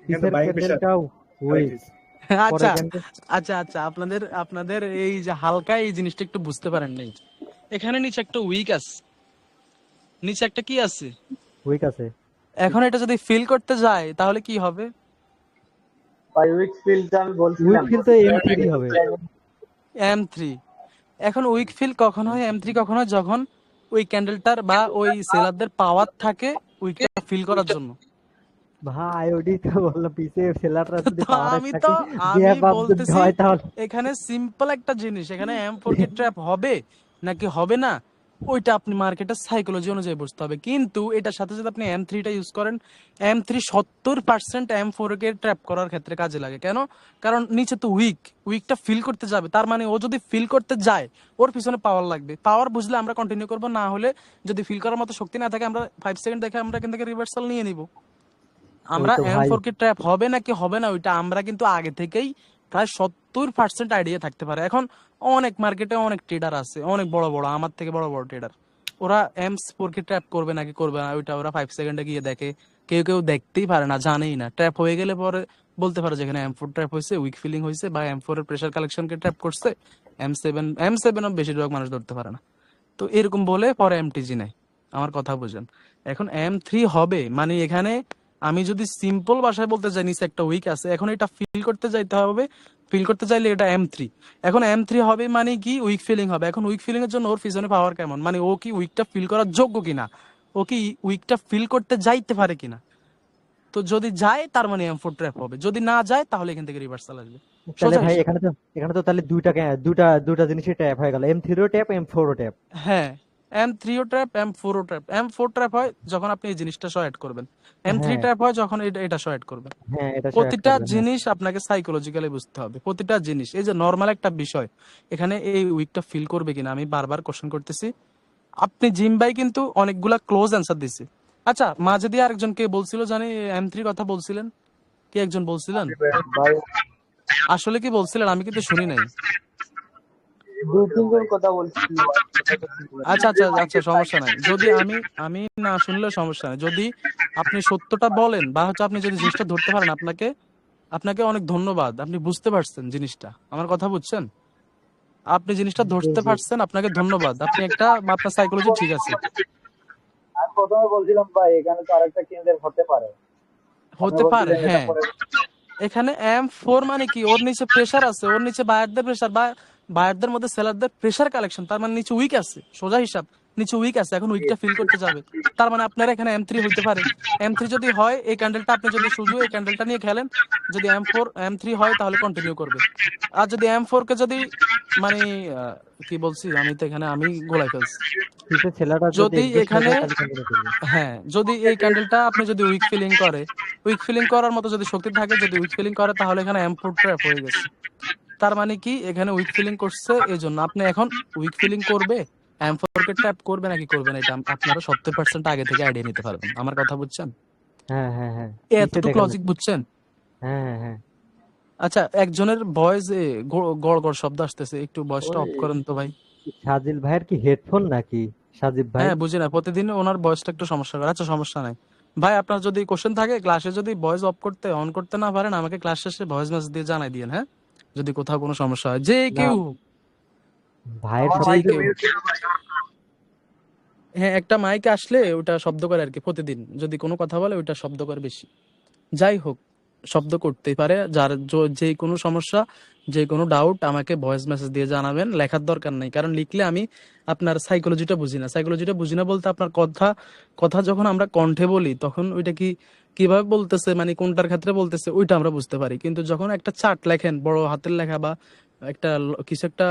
এখানে তো পিসের বাইং প্রেসার ক্যান্ডেলটাও উইক, পরে আচ্ছা ক্যান্ডেল আচ্ছা আচ্ছা, আপনাদের আপনাদের এই যে হালকা এই জিনিসটা একটু বুঝতে পারেন নাই। এখানে নিচে একটা উইক আছে, নিচে একটা কি আছে, উইক আছে। এখন এটা যদি ফিল করতে যায় তাহলে কি হবে? ভাই উইক ফিল্ডটা আমি উইক বলছিলাম ফিল তো M3 হবে। M3। এখন উইক ফিল কখন হয়, M3 কখন হয়, যখন ওই ক্যান্ডেলটার বা ওই সেলারদের পাওয়ার থাকে উইকটা ফিল করার জন্য। ভাই ওডি তো বললাম পিসে সেলাররা যদি তো পাওয়ারে আমি থাকে, তো আমি গ্যাপ আপ যদি বলতেছি হয় তাহলে এখানে সিম্পল একটা জিনিস, এখানে M4 কি ট্র্যাপ হবে নাকি হবে না, ওইটা আপনি মার্কেটের সাইকোলজি অনুযায়ী বুঝতে হবে। কিন্তু এটার সাথে যদি আপনি M3 টা ইউজ করেন, M3 70% M4 কে ট্র্যাপ করার ক্ষেত্রে কাজে লাগে। কেন? কারণ নিচে তো উইকটা ফিল করতে যাবে, তার মানে ও যদি ফিল করতে যায় ওর পিছনে পাওয়ার লাগবে। পাওয়ার বুঝলে আমরা কন্টিনিউ করবো, না হলে যদি ফিল করার মতো শক্তি না থাকে আমরা 5 সেকেন্ড দেখে আমরা এখান থেকে রিভার্সাল নিয়ে নিব। ওই আমরা তো ভাই। M4 কি ট্র্যাপ হবে নাকি হবে না ওইটা আমরা কিন্তু আগে থেকেই প্রায় 70% আইডিয়া থাকতে পারে। এখন অনেক মার্কেটে অনেক ট্রেডার আছে, অনেক বড় বড়, আমার থেকে বড় বড় ট্রেডার, ওরা M4 কি ট্র্যাপ করবে নাকি করবে না ওইটা ওরা 5 সেকেন্ডে গিয়ে দেখে। কেউ কেউ দেখতেই পারে না, জানেই না, ট্র্যাপ হয়ে গেলে পরে বলতে পারে যেখানে M4 ট্র্যাপ হয়েছে, উইক ফিলিং হয়েছে, বা M4 এর প্রেসার কালেকশনকে ট্র্যাপ করছে। M7 ও বেশিরভাগ মানুষ ধরতে পারে না। তো এরকম বলে পরে MTG নেয়। আমার কথা বুঝেন। এখন M3 হবে মানে এখানে আমি যদি সিম্পল ভাষায় বলতে চাই, নিচে একটা উইক আছে, এখন এটা ফিল করতে যাইতে হবে, ফিল করতে চাইলে এটা M3। এখন M3 হবে মানে কি উইক ফিলিং হবে। এখন উইক ফিলিং এর জন্য ওর পিছনে পাওয়ার কেমন, মানে ও কি উইকটা ফিল করার যোগ্য কিনা, ও কি উইকটা ফিল করতে যাইতে পারে কিনা। তো যদি যায় তার মানে M4 ট্র্যাপ হবে, যদি না যায় তাহলে এখান থেকে রিভার্সাল আসবে। তাহলে সোজা ভাই হিসাব। এখানে তো তাহলে দুটা জিনিসই ট্যাপ হয়ে গেল, M3 ও ট্যাপ M4 ও ট্যাপ। হ্যাঁ, M3 ও ট্র্যাপ, M4 ও ট্র্যাপ। M4 ট্র্যাপ হয় যখন আপনি এই জিনিসটা সহ অ্যাড করবেন, M3 হ্যাঁ ট্র্যাপ হয় যখন এটা এটা সহ অ্যাড করবেন। হ্যাঁ, এটা সে অ্যাড প্রতিটা করবেন, হ্যাঁ। জিনিস আপনাকে সাইকোলজিক্যালি বুঝতে হবে, প্রতিটা জিনিস। এই যে নর্মাল একটা বিষয়, এখানে এই উইকটা ফিল করবে কিনা আমি বারবার কোশ্চেন করতেছি। আপনি জিম ভাই কিন্তু অনেকগুলা ক্লোজ অ্যান্সার দিছে। আচ্ছা মাঝে দিয়ে আরেকজন কে বলছিল জানি M3 কথা বলছিলেন, কে একজন বলছিলেন, ভাই আসলে কি বলছিলেন? আমি কিন্তু শুনি নাই। দু তিনজন কথা বলছিল, আচ্ছা আচ্ছা আচ্ছা, সমস্যা নাই। যদি আমি আমি না শুনলেও সমস্যা নাই। যদি আপনি সত্যটা বলেন বা হচ্ছে আপনি যদি জিনিসটা ধরতে পারেন, আপনাকে আপনাকে অনেক ধন্যবাদ। আপনি বুঝতে পারছেন জিনিসটা, আমার কথা বুঝছেন? আপনি জিনিসটা জি ধরতে জি। পারছেন, আপনাকে ধন্যবাদ। আপনি একটা, আপনার সাইকোলজি ঠিক আছে। আমি প্রথমে বলছিলাম ভাই এখানে তো আরেকটা কেন্দ্রের হতে পারে, আপনি হতে পারে, বলছিলেন এটা হ্যাঁ। পরে। এখানে M4 মানে কি, ওর নিচে প্রেসার আছে, ওর নিচে বায়ারদের প্রেসার, বা বায়ারদের মধ্যে সেলারদের প্রেসার কালেকশন, তার মানে নিচে উইক আছে, সোজা হিসাব, নিচে উইক আছে। এখন উইকটা ফিল করতে যাবে, তার মানে আপনারা এখানে M3 হইতে পারে। M3 যদি হয়, এই ক্যান্ডেলটা আপনি যদি শুধু এই ক্যান্ডেলটা নিয়ে খেলেন, যদি M3 হয় তাহলে কন্টিনিউ করবে। আর যদি M4 কে যদি মানে কি বলছি আমি, তো এখানে আমি গোলাই ফেলছি। পিসের ছেলেটা যদি যদি এক্সস্ট হয়ে এখানে, যায় তাহলে কন্টিনিউ করবে। হ্যাঁ, যদি এই ক্যান্ডেলটা আপনি যদি উইক ফিলিং করে, উইক ফিলিং করার মতো যদি শক্তি থাকে, যদি উইক ফিলিং করে, তাহলে এখানে M4 ট্র্যাপ হয়ে গেছে। তার মানে কি, এখানে উইক ফিলিং করছে, এই জন্য আপনি এখন উইক ফিলিং করবে, M4 কে ট্র্যাপ করবে নাকি করবে না, এটা আপনারা 70% আগে থেকে আইডিয়া নিতে পারবেন। আমার কথা বুঝছেন? হ্যাঁ হ্যাঁ হ্যাঁ, পিসে এতটুকু দেখানো। লজিক বুঝছেন? হ্যাঁ হ্যাঁ হ্যাঁ। আচ্ছা, একজনের ভয়েস গড় গড় শব্দ আসতেছে, একটু ভয়েসটা ওই অফ করেন তো ভাই। সাজিল ভাইয়ের কি হেডফোন নাকি? সাজিব ভাই। হ্যাঁ, বুঝি না, প্রতিদিন ওনার ভয়েসটা একটু সমস্যা করে। আচ্ছা, সমস্যা নাই ভাই। আপনার যদি কোশ্চেন থাকে, ক্লাসে যদি ভয়েস অফ করতে অন করতে না পারেন, আমাকে ক্লাস শেষে ভয়েস মেসেজ দিয়ে জানাই দিয়েন, হ্যাঁ? যদি কোথাও কোনো সমস্যা হয়, যে না, কেউ, ভাইয়ের আমার যে সবচেয়ে মাইকে কেউ, মিউট ছিল ভাই। হ্যাঁ, একটা মাইকে আসলে ওটা শব্দ করে আর কি। প্রতিদিন যদি কোনো কথা বলে ওটা শব্দ করে বেশি। যাই হোক, শব্দ করতেই পারে। যার যে কোনো সমস্যা, যে কোনো ডাউট আমাকে ভয়েস মেসেজ দিয়ে জানাবেন, লেখার দরকার নেই। কারণ লিখলে আমি আপনার সাইকোলজিটা বুঝি না। সাইকোলজিটা বুঝি না বলতে, আপনার কথা কথা যখন আমরা কণ্ঠে বলি, তখন ওইটা কি কিভাবে বলতেছে, মানে কোনটার ক্ষেত্রে বলতেছে, ওইটা আমরা বুঝতে পারি। কিন্তু যখন একটা চার্ট লেখেন, বড় হাতের লেখা, বা একটা কিছু একটা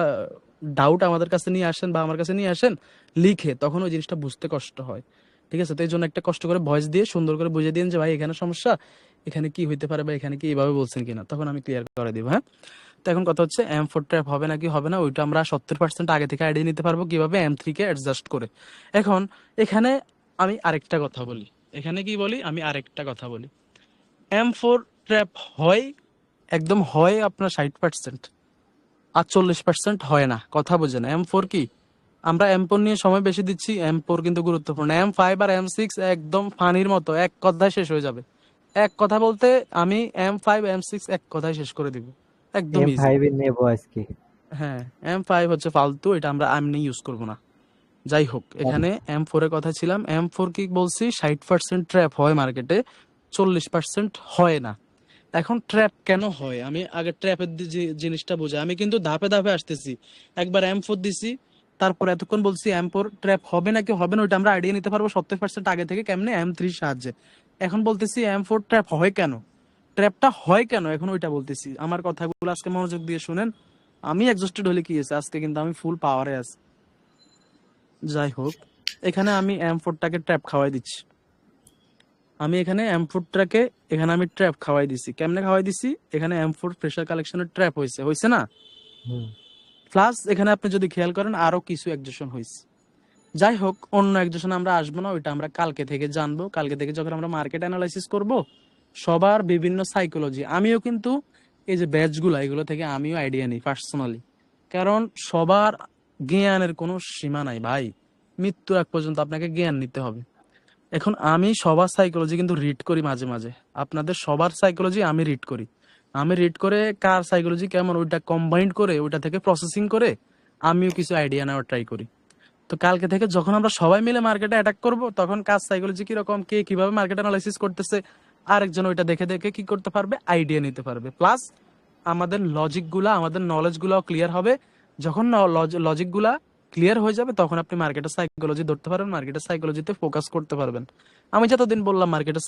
ডাউট আমাদের কাছে নিয়ে আসেন বা আমার কাছে নিয়ে আসেন লিখে, তখন ওই জিনিসটা বুঝতে কষ্ট হয়। ঠিক আছে? তো এই জন্য একটা কষ্ট করে ভয়েস দিয়ে সুন্দর করে বুঝিয়ে দিন যে ভাই এখানে সমস্যা, এখানে কি হইতে পারে, বা এখানে কি এইভাবে বলছেন কিনা, তখন আমি ক্লিয়ার করে দিব, হ্যাঁ? তো এখন কথা হচ্ছে, M4 ট্র্যাপ হবে নাকি হবে না, ওইটা আমরা 70% আগে থেকে আইডিয়া নিতে পারবো কিভাবে, M3 কে অ্যাডজাস্ট করে। এখন এখানে আমি আরেকটা কথা বলি, এখানে কি বলি, আমি আরেকটা কথা বলি। M4 ট্র্যাপ হয়, একদম হয় আপনার 60%, আর 40% হয় না। কথা বুঝেন? M4 কি, আমরা M4 নিয়ে সময় বেশি দিচ্ছি, M4 কিন্তু গুরুত্বপূর্ণ। M5 আর M6 একদম পানির মতো, এক কথায় শেষ হয়ে যাবে। এক কথা বলতে আমি M5 M6 এক কথায় শেষ করে দিব, একদম ইজি। M5 এর নেবো আজকে। হ্যাঁ, M5 হচ্ছে ফালতু, এটা আমরা এমনি ইউজ করব না। যাই হোক, এখানে M4 এর কথা ছিলাম। M4 কি বলছি, 60% ট্র্যাপ হয় মার্কেটে, 40% হয় না। এখন ট্র্যাপ কেন হয়, আমি আগে ট্র্যাপের জিনিসটা বুঝাই। আমি কিন্তু ধাপে ধাপে আসতেছি। একবার M4 দিছি, তারপর এতক্ষণ বলছি M4 ট্র্যাপ হবে নাকি হবে না, ওইটা আমরা আইডিয়া নিতে পারবো 70% আগে থেকে কেমনে, M3 সাহায্যে। এখন বলতেছি M4 ট্র্যাপ হয় কেন, ট্র্যাপটা হয় কেন, এখন ওইটা বলতেছি। আমার কথাগুলো আজকে মনোযোগ দিয়ে শুনেন। আমি এক্সস্টেড হলে কি হয়েছে, আজকে কিন্তু আমি ফুল পাওয়ারে আছি। যাই হোক, এখানে আমি M4টাকে ট্র্যাপ খাওয়াই দিচ্ছি। আমি এখানে M4টাকে, এখানে আমি ট্র্যাপ খাওয়াই দিছি। কেমনে খাওয়াই দিছি, এখানে M4 প্রেসার কালেকশনের ট্র্যাপ হয়েছে, হয়েছে না? হুম। প্লাস এখানে আপনি যদি খেয়াল করেন আরো কিছু একজেশন হয়েছে। যাই হোক, অন্য একজেশন আমরা আসবো না, ওইটা আমরা কালকে থেকে জানবো। কালকে থেকে যখন আমরা মার্কেট অ্যানালাইসিস করব, সবার বিভিন্ন সাইকোলজি, আমিও কিন্তু এই যে ব্যাচগুলো, এগুলো থেকে আমিও আইডিয়া নিই পার্সোনালি। কারণ সবার জ্ঞানের কোনো সীমা নাই ভাই, মৃত্যুর আগ পর্যন্ত আপনাকে জ্ঞান নিতে হবে। এখন আমি সবার সাইকোলজি কিন্তু রিড করি মাঝে মাঝে, আপনাদের সবার সাইকোলজি আমি রিড করি। আমি রিড করে কার সাইকোলজি কেমন, ওইটা কম্বাইন্ড করে, ওইটা থেকে প্রসেসিং করে আমিও কিছু আইডিয়া নেওয়ার ট্রাই করি। তো কালকে থেকে যখন আমরা সবাই মিলে মার্কেটে অ্যাটাক করব, তখন কার সাইকোলজি কিরকম, কে কিভাবে মার্কেট অ্যানালাইসিস করতেছে, আরেকজন ওইটা দেখে দেখে কি করতে পারবে, আইডিয়া নিতে পারবে। প্লাস আমাদের লজিক গুলা, আমাদের নলেজ গুলাও ক্লিয়ার হবে। যখন লজিক গুলা ক্লিয়ার হয়ে যাবে, তখন আপনি মার্কেটের সাইকোলজি ধরতে পারবেন, মার্কেটের সাইকোলজিতে ফোকাস করতে পারবেন। আমি যতদিন বললাম মার্কেটের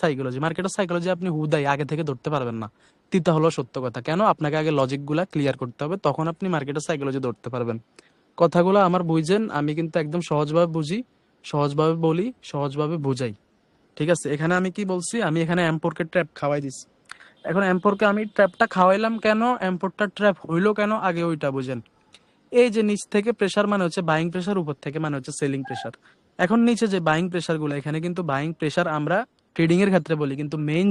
সাইকোলজি আপনি হুদাই আগে থেকে ধরতে পারবেন না। তিতা হলো সত্য কথা। কেন? আপনাকে আগে লজিক গুলা ক্লিয়ার করতে হবে, তখন আপনি মার্কেটের সাইকোলজি ধরতে পারবেন। কথাগুলো আমার বুঝছেন? আমি কিন্তু একদম সহজভাবে বুঝি, সহজভাবে বলি, সহজভাবে বুঝাই। ঠিক আছে? এখানে আমি কি বলছি, আমি এখানে M4 কে ট্র্যাপ খাওয়াই দিছি। এখন M4 কে আমি ট্র্যাপটা খাওয়াইলাম কেন, M4টা ট্র্যাপ হইলো কেন, আগে ওইটা বুঝেন। এই যে নিচ থেকে প্রেসার মানে হচ্ছে বাইং প্রেসার, উপর থেকে মানে হচ্ছে সেলিং প্রেসার। এখন নিচে যে বাইং প্রেসার গুলো, এখানে কিন্তু বাইং প্রেসার আমরা ট্রেডিং এর ক্ষেত্রে বলি, কিন্তু মেইন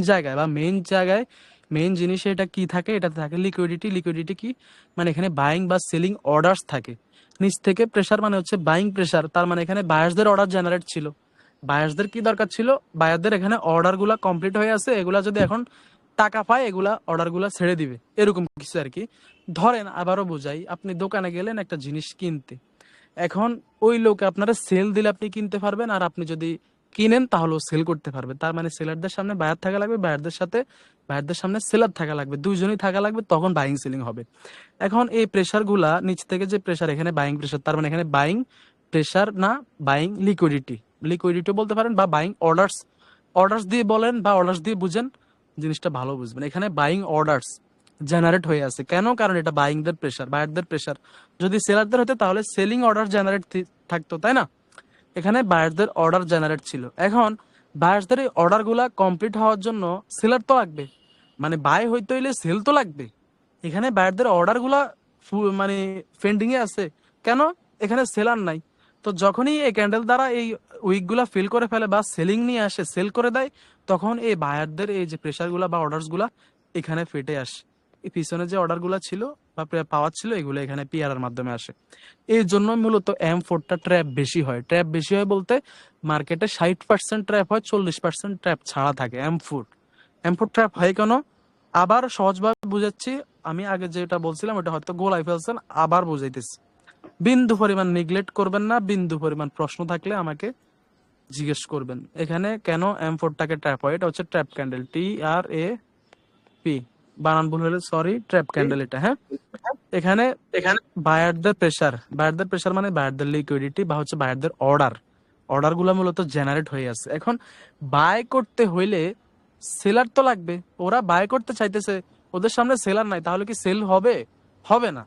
জিনিসে এটা কি থাকে, এটা থাকে লিকুইডিটি। লিকুইডিটি কি, মানে এখানে বাইং বা সেলিং অর্ডারস থাকে। নিচ থেকে প্রেসার মানে হচ্ছে বাইং প্রেসার, তার মানে এখানে বায়ার্সদের অর্ডার জেনারেট ছিল। বায়ার্সদের কি দরকার ছিল? বায়ারদের এখানে অর্ডার গুলা কমপ্লিট হয়ে আছে, এগুলা যদি এখন টাকা পায় এগুলা অর্ডার গুলা ছেড়ে দিবে, এরকম কিছু আর কি। ধরেন আবারও বুঝাই, আপনি দোকানে গেলেন একটা জিনিস কিনতে, এখন ওই লোকে আপনারা সেল দিলে আপনি কিনতে পারবেন, আর আপনি যদি কিনেন তাহলেও সেল করতে পারবে। তার মানে সেলারদের সামনে বায়ার থাকা লাগবে, বায়ারদের সামনে সেলার থাকা লাগবে, দুইজনই থাকা লাগবে, তখন বাইং সেলিং হবে। এখন এই প্রেসার গুলা নিচ থেকে যে প্রেসার, এখানে বাইং প্রেসার, তার মানে এখানে বাইং প্রেসার না, বাইং লিকুইডিটি বলতে পারেন, বা বাইং অর্ডার্স, অর্ডার্স দিয়ে বলেন বা অর্ডার্স দিয়ে বুঝেন, জিনিসটা ভালো বুঝবেন। এখানে বাইং অর্ডার্স জেনারেট হয়ে আছে কেন? কারণ এটা বাইংদের প্রেসার, বায়ারদের প্রেসার। যদি সেলারদের হতো তাহলে সেলিং অর্ডার জেনারেট থাকতো, তাই না? এখানে বায়ারদের অর্ডার জেনারেট ছিল। এখন বায়ারদের এই অর্ডার গুলা কমপ্লিট হওয়ার জন্য সেলার তো লাগবে, মানে বাই হইতে হইলে সেল তো লাগবে। এখানে বায়ারদের অর্ডার গুলা মানে পেন্ডিং এ আছে কেন? এখানে সেলার নাই। তো যখনই এই ক্যান্ডেল দ্বারা এই উইক গুলা ফিল করে ফেলে বা সেলিং নিয়ে আসে, সেল করে দেয়, তখন এই বায়ারদের এই যে প্রেসার গুলা বা অর্ডার গুলা এখানে ফেটে আসে। এই পিছনে যে অর্ডার গুলা ছিল বা পাওয়ার ছিল, এগুলো এখানে পিআর এর মাধ্যমে আসে। এই জন্য মূলত M4টা ট্র্যাপ বেশি হয়। ট্র্যাপ বেশি হয় বলতে মার্কেটে 60% ট্র্যাপ হয়, 40% ট্র্যাপ ছাড়া থাকে। M4 ট্র্যাপ হয় কেন? আবার সহজভাবে বুঝাচ্ছি, আমি আগে যেটা বলছিলাম ওটা হয়তো গোলাই ফেলছেন, আবার বুঝাইতেছি। বিন্দু পরিমাণ নেগলেক্ট করবেন না, বিন্দু পরিমাণ প্রশ্ন থাকলে আমাকে জিজ্ঞেস করবেন। এখানে কেন M4টাকে ট্র্যাপ হয়? এটা হচ্ছে ট্র্যাপ ক্যান্ডেল, TRAP, বানান ভুল হলে সরি, ট্র্যাপ ক্যান্ডেল এটা। হ্যাঁ, এখানে বায়ারদের প্রেসার মানে বায়ারদের লিকুইডিটি বা হচ্ছে বায়ারদের অর্ডার গুলা মূলত জেনারেট হয়ে আছে। এখন বাই করতে হইলে সেলার তো লাগবে, ওরা বাই করতে চাইতেছে, ওদের সামনে সেলার নাই, তাহলে কি সেল হবে? হবে না।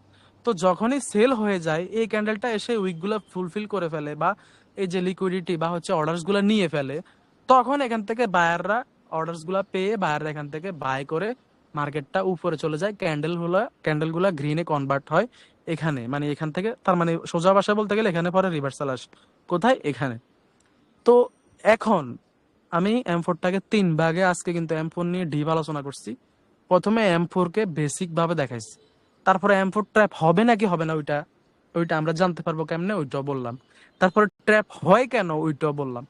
তো যখনই সেল হয়ে যায়, এই ক্যান্ডেলটা এসে উইক গুলা ফুলফিল করে ফেলে বা এই যে লিকুইডিটি বা হচ্ছে অর্ডার্স গুলা নিয়ে ফেলে, তখন এখান থেকে বায়াররা অর্ডার্স গুলা পেয়ে বায়াররা এখান থেকে বাই করে মার্কেটটা উপরে চলে যায়, ক্যান্ডেল গুলা গ্রিনে কনভার্ট হয় এখানে, মানে এখান থেকে, তার মানে সোজা ভাষায় বলতে গেলে এখানে পরে রিভার্সাল আসে। কোথায়? এখানে। তো এখন আমি M4টাকে 3 ভাগে, আজকে কিন্তু M4 নিয়ে ডিপ আলোচনা করছি। প্রথমে M4 কে বেসিক ভাবে দেখাইছি, তারপরে M4 ট্র্যাপ হবে নাকি হবে না ওইটা ওইটা আমরা জানতে পারবো কেমনে, ওইটাও বললাম। তারপরে ট্র্যাপ হয় কেন, ওইটাও বললাম।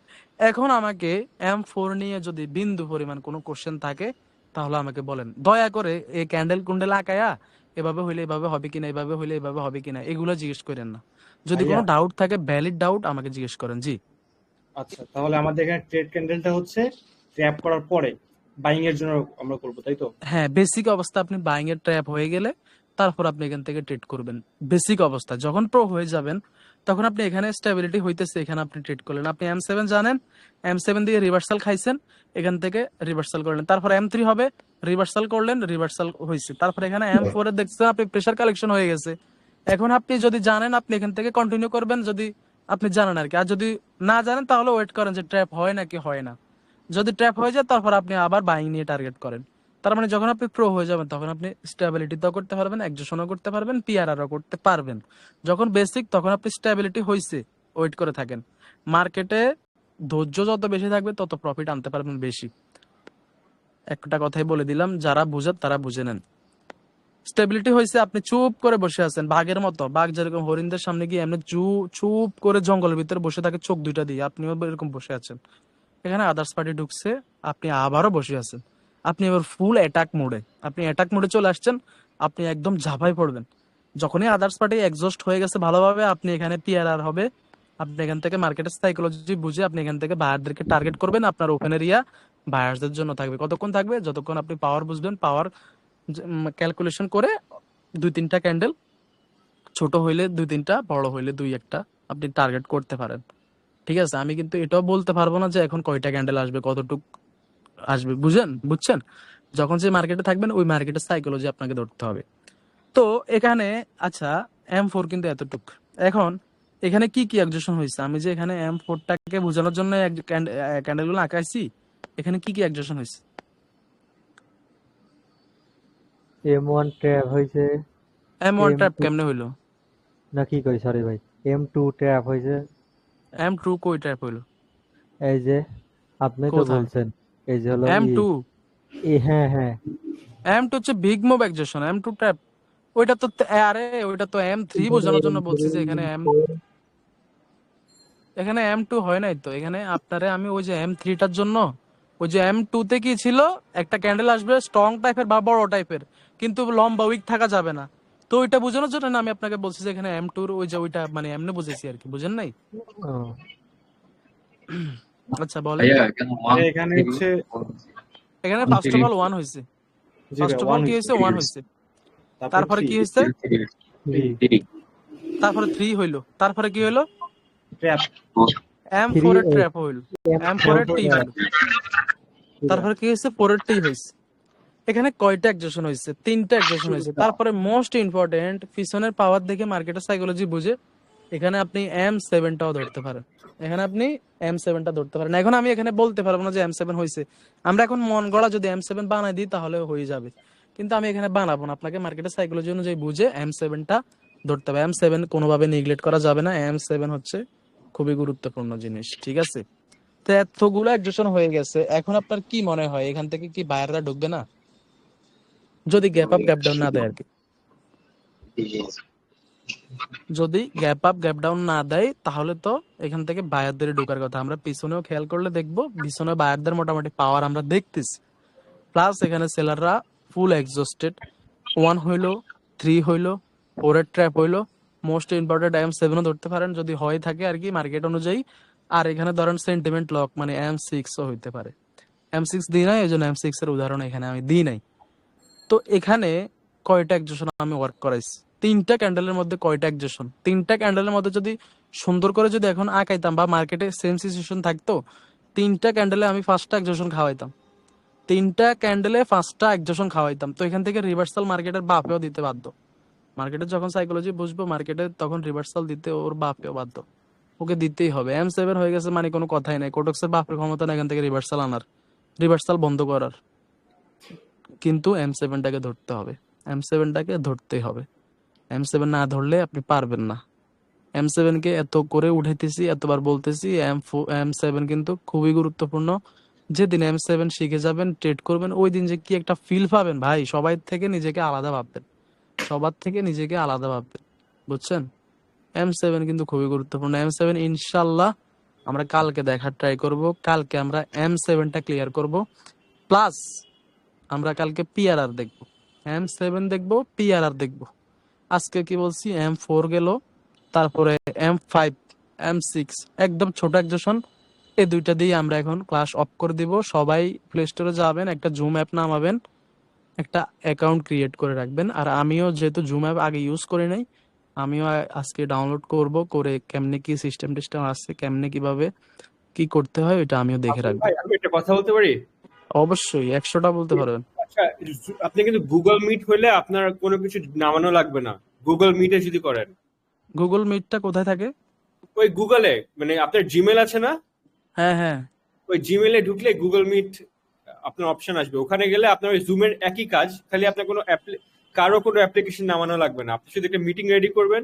এখন আমাকে M4 নিয়ে যদি বিন্দু পরিমাণ কোনো কোশ্চেন থাকে তাহলে আমাকে বলেন, দয়া করে এই ক্যান্ডেল কুন্ডেল আঁকায়া এভাবে হইলে এভাবে হবে কিনা, এভাবে হইলে এভাবে হবে কিনা, এগুলো জিজ্ঞেস করেন না। যদি ভাইয়া, কোনো ডাউট থাকে, ভ্যালিড ডাউট, আমাকে জিজ্ঞেস করেন। জি। আচ্ছা তাহলে আমাদের এখানে ট্রেড ক্যান্ডেলটা হচ্ছে ট্র্যাপ করার পরে বাইং এর জন্য আমরা করবো, তাই তো? হ্যাঁ, বেসিক অবস্থা আপনি বাইং এর ট্র্যাপ হয়ে গেলে তারপর আপনি এখান থেকে ট্রেড করবেন। বেসিক অবস্থা যখন প্রো হয়ে যাবেন, তখন আপনি এখানে স্টেবিলিটি হইতেছে, এখানে আপনি ট্রেড করলেন। আপনি M7 জানেন, M7 দিয়ে রিভার্সাল খাইছেন, এখান থেকে রিভার্সাল করলেন। তারপর M3 হবে, রিভার্সাল করলেন, রিভার্সাল হয়েছে। তারপর এখানে M4 এ দেখছেন আপনি প্রেসার কালেকশন হয়ে গেছে। এখন আপনি যদি জানেন আপনি এখান থেকে কন্টিনিউ করবেন, যদি আপনি জানেন আর কি। আর যদি না জানেন তাহলে ওয়েট করেন যে ট্র্যাপ হয় নাকি হয় না। যদি ট্র্যাপ হয়ে যায় তারপর আপনি আবার বাইং নিয়ে টার্গেট করেন। তার মানে যখন আপনি প্রো হয়ে যাবেন তখন আপনি স্টেবিলিটিও করতে পারবেন, এক্সেশনও করতে পারবেন, পিআরআরও করতে পারবেন। যখন বেসিক, তখন আপনি স্টেবিলিটি হইছে, ওয়েট করে থাকেন। মার্কেটে ধৈর্য যত বেশি থাকবে তত প্রফিট আনতে পারবেন বেশি। একটা কথাই বলে দিলাম, যারা বুঝেন তারা বুঝে নেন। স্টেবিলিটি হয়েছে, আপনি চুপ করে বসে আছেন বাঘের মতো, বাঘ যেরকম হরিণদের সামনে গিয়ে এমনি চুপ করে জঙ্গলের ভিতরে বসে থাকে চোখ দুইটা দিয়ে, আপনিও এরকম বসে আছেন। এখানে আদার্স পার্টি ঢুকছে, আপনি আবারও বসে আছেন। আপনি এবার ফুল অ্যাটাক মোডে, আপনি অ্যাটাক মোডে চলে আসছেন, আপনি একদম ঝাঁপাই পড়বেন। যখনই আদার্স পার্টি এক্সস্ট হয়ে গেছে ভালোভাবে, আপনি এখানে পিআরআর হবে। আপনি এখান থেকে মার্কেটের সাইকোলজি বুঝে আপনি এখান থেকে বায়ারদেরকে টার্গেট করবেন। আপনার ওপেন এরিয়া বায়ারদের জন্য থাকবে। কতক্ষণ থাকবে? যতক্ষণ আপনি পাওয়ার বুঝবেন, পাওয়ার ক্যালকুলেশন করে 2-3টা ক্যান্ডেল, ছোট হইলে 2-3টা, বড় হইলে 2-1টা আপনি টার্গেট করতে পারেন। ঠিক আছে? আমি কিন্তু এটাও বলতে পারবো না যে এখন কয়টা ক্যান্ডেল আসবে, কতটুক আসবে, বুঝছেন? যখন যে মার্কেটে থাকবেন ওই মার্কেটের সাইকোলজি আপনাকে ধরতে হবে। তো এখানে আচ্ছা, M4 কিন্তু এতটুক। এখন এখানে কি কি অ্যাডজাস্টমেন্ট হয়েছে? আমি যে এখানে M4টাকে বোঝানোর জন্য ক্যান্ডেল গুলো আঁকাইছি, এখানে কি কি অ্যাডজাস্টমেন্ট হয়েছে? M1 ট্র্যাপ হয়েছে, M1 ট্র্যাপ M2 কেমনে হইলো? না কি কই, সরি ভাই, M2 ট্র্যাপ হয়েছে। M2 কই ট্র্যাপ হইলো? এই যে আপনি তো কোথায়? বলছেন, এই যে হলো M2 হ্যাঁ হ্যাঁ, M2 হচ্ছে big move adjustment, M2 trap ওইটা তো আরে ওইটা তো M3 বোঝানোর জন্য বলছি যে এখানে M2 হয় নাই তো। এখানে আপনারে আমি ওই যে M3 টার জন্য ওই যে M2 তে কি ছিল, একটা ক্যান্ডেল আসবে স্ট্রং টাইপের বা বড় টাইপের, কিন্তু লম্বা উইক থাকা যাবে না। তো ওইটা বোঝানোর জন্য না আমি আপনাকে বলছি যে এখানে M2 এর ওই যে ওইটা মানে এমনি বুঝেছি আর কি, বুঝেন নাই? ও, আচ্ছা বলেন। ভাইয়া এখানে ওয়ান এখানে হচ্ছে এখানে one first three of all 1 হয়েছে। জি ফার্স্ট ভাই অফ 1 অল কি হচ্ছে, হয়েছে? 1 হয়েছে। তারপর তারপরে 3 কি হয়েছে? 3 থ্রি তারপরে 3 হইলো। তারপরে কি হইলো? ট্র্যাপ M4 3 এর ট্র্যাপ হইলো। M4 এর টি হইলো। তারপরে কি হয়েছে? 4 এর টি হয়েছে। এখানে কয়টা একজেশন হয়েছে? 3টা একজেশন হয়েছে। তারপরে মোস্ট ইম্পর্টেন্ট, পিছনের পাওয়ার দেখে মার্কেটের সাইকোলজি বুঝে এখানে আপনি M7টাও ধরতে পারেন। এখানে আপনি M7টা ধরতে পারেন। এখন আমি এখানে বলতে পারবো না যে M7 হয়েছে। আমরা এখন মন গড়া যদি M7 বানাই দিই তাহলে হয়ে যাবে, কিন্তু আমি এখানে বানাবো না। আপনাকে মার্কেটের সাইকোলজি অনুযায়ী বুঝে M7টা ধরতে হবে। M7 কোনোভাবে নেগলেক্ট করা যাবে না। M7 হচ্ছে খুবই গুরুত্বপূর্ণ জিনিস, ঠিক আছে? তো এতগুলো একজেশন হয়ে গেছে, এখন আপনার কি মনে হয় এখান থেকে কি বায়াররা ঢুকবে না? যদি গ্যাপ আপ গ্যাপ ডাউন না দেয় আর কি। যদি গ্যাপ আপ গ্যাপ ডাউন না দেয় তাহলে তো এখান থেকে বায়ারদের ঢোকার কথা। আমরা পিছনেও খেয়াল করলে দেখবো পিছনে বায়ারদের মোটামুটি পাওয়ার আমরা দেখতেছি। প্লাস এখানে সেলাররা ফুল এক্সস্টেড। 1 হইলো, 3 হইলো, 4 এর ট্র্যাপ হইলো, মোস্ট ইম্পর্টেন্ট M7ও ধরতে পারেন যদি হয় থাকে আর কি মার্কেট অনুযায়ী। আর এখানে ধরেন সেন্টিমেন্ট লক মানে M6ও হইতে পারে। M6 দিই নাই, এই জন্য M6 এর উদাহরণ এখানে আমি দিই নাই। তো এখানে কয়টা একজেশন আমি ওয়ার্ক করাইছি? 3টা ক্যান্ডেলের মধ্যে কয়টা একজেশন? 3টা ক্যান্ডেলের মধ্যে যদি সুন্দর করে যদি এখন আঁকাইতাম বা মার্কেটে সেম সিচুয়েশন থাকতো, 3টা ক্যান্ডেলে আমি 5টা একজেশন খাওয়াইতাম। 3টা ক্যান্ডেলে 5টা একজেশন খাওয়াইতাম। তো এখান থেকে রিভার্সাল মার্কেটের বাপেও দিতে বাধ্য। মার্কেটে যখন সাইকোলজি বুঝবো মার্কেটে তখন রিভার্সাল দিতে ওর বাপেও বাধ্য। ওকে দিতেই হবে। M7 হয়ে গেছে মানে কোনো কথাই নাই। কোটক্সের বাপের ক্ষমতা না এখান থেকে রিভার্সাল আনার, রিভার্সাল বন্ধ করার। কিন্তু M7টাকে ধরতে হবে। M7টাকে ধরতেই হবে। M7 না ধরলে আপনি পারবেন না। M7 কে এত করে উঠাইতেছি, এতবার বলতেছি, M7 কিন্তু খুবই গুরুত্বপূর্ণ। যেদিন M7 শিখে যাবেন, ট্রেড করবেন, ওই দিন যে কি একটা ফিল পাবেন ভাই, সবাই থেকে নিজেকে আলাদা ভাববেন। সবার থেকে নিজেকে আলাদা ভাববেন, বুঝছেন? M7 কিন্তু খুবই গুরুত্বপূর্ণ। M7 ইনশাল্লাহ আমরা কালকে দেখার ট্রাই করব। কালকে আমরা M7টা ক্লিয়ার করব। প্লাস আমরা কালকে পিআরআর দেখব। M7 দেখব, পিআরআর দেখব। আজকে কি বলছি, M4 গেল, তারপরে M5, M6 একদম ছোট একজেশন। এই দুইটা দিয়ে আমরা এখন ক্লাস অফ করে দিব। সবাই প্লে স্টোরে যাবেন, একটা জুম অ্যাপ নামাবেন, একটা অ্যাকাউন্ট ক্রিয়েট করে রাখবেন। আর আমিও যেহেতু জুম অ্যাপ আগে ইউজ করি নাই, আমিও আজকে ডাউনলোড করব, করে কেমনে কি সিস্টেম টিস্টেম আছে, কেমনে কিভাবে কি করতে হয় এটা আমিও দেখে আসলে রাখবো। ভাই আমি একটা কথা বলতে পারি? অবশ্যই 100টা বলতে পারবেন। আচ্ছা, আপনি কিন্তু গুগল মিট হলে আপনার কোনো কিছু নামানো লাগবে না। গুগল মিটে যদি করেন, গুগল মিটটা কোথায় থাকে? ওই গুগলে মানে আপনার জিমেল আছে না, হ্যাঁ হ্যাঁ। ওই জিমেলে ঢুকলে গুগল মিট আপনার অপশন আসবে। ওখানে গেলে আপনার ওই জুমের একই কাজ, খালি আপনার কোনো কারো কোনো অ্যাপ্লিকেশন নামানো লাগবে না। আপনি শুধু একটা মিটিং রেডি করবেন,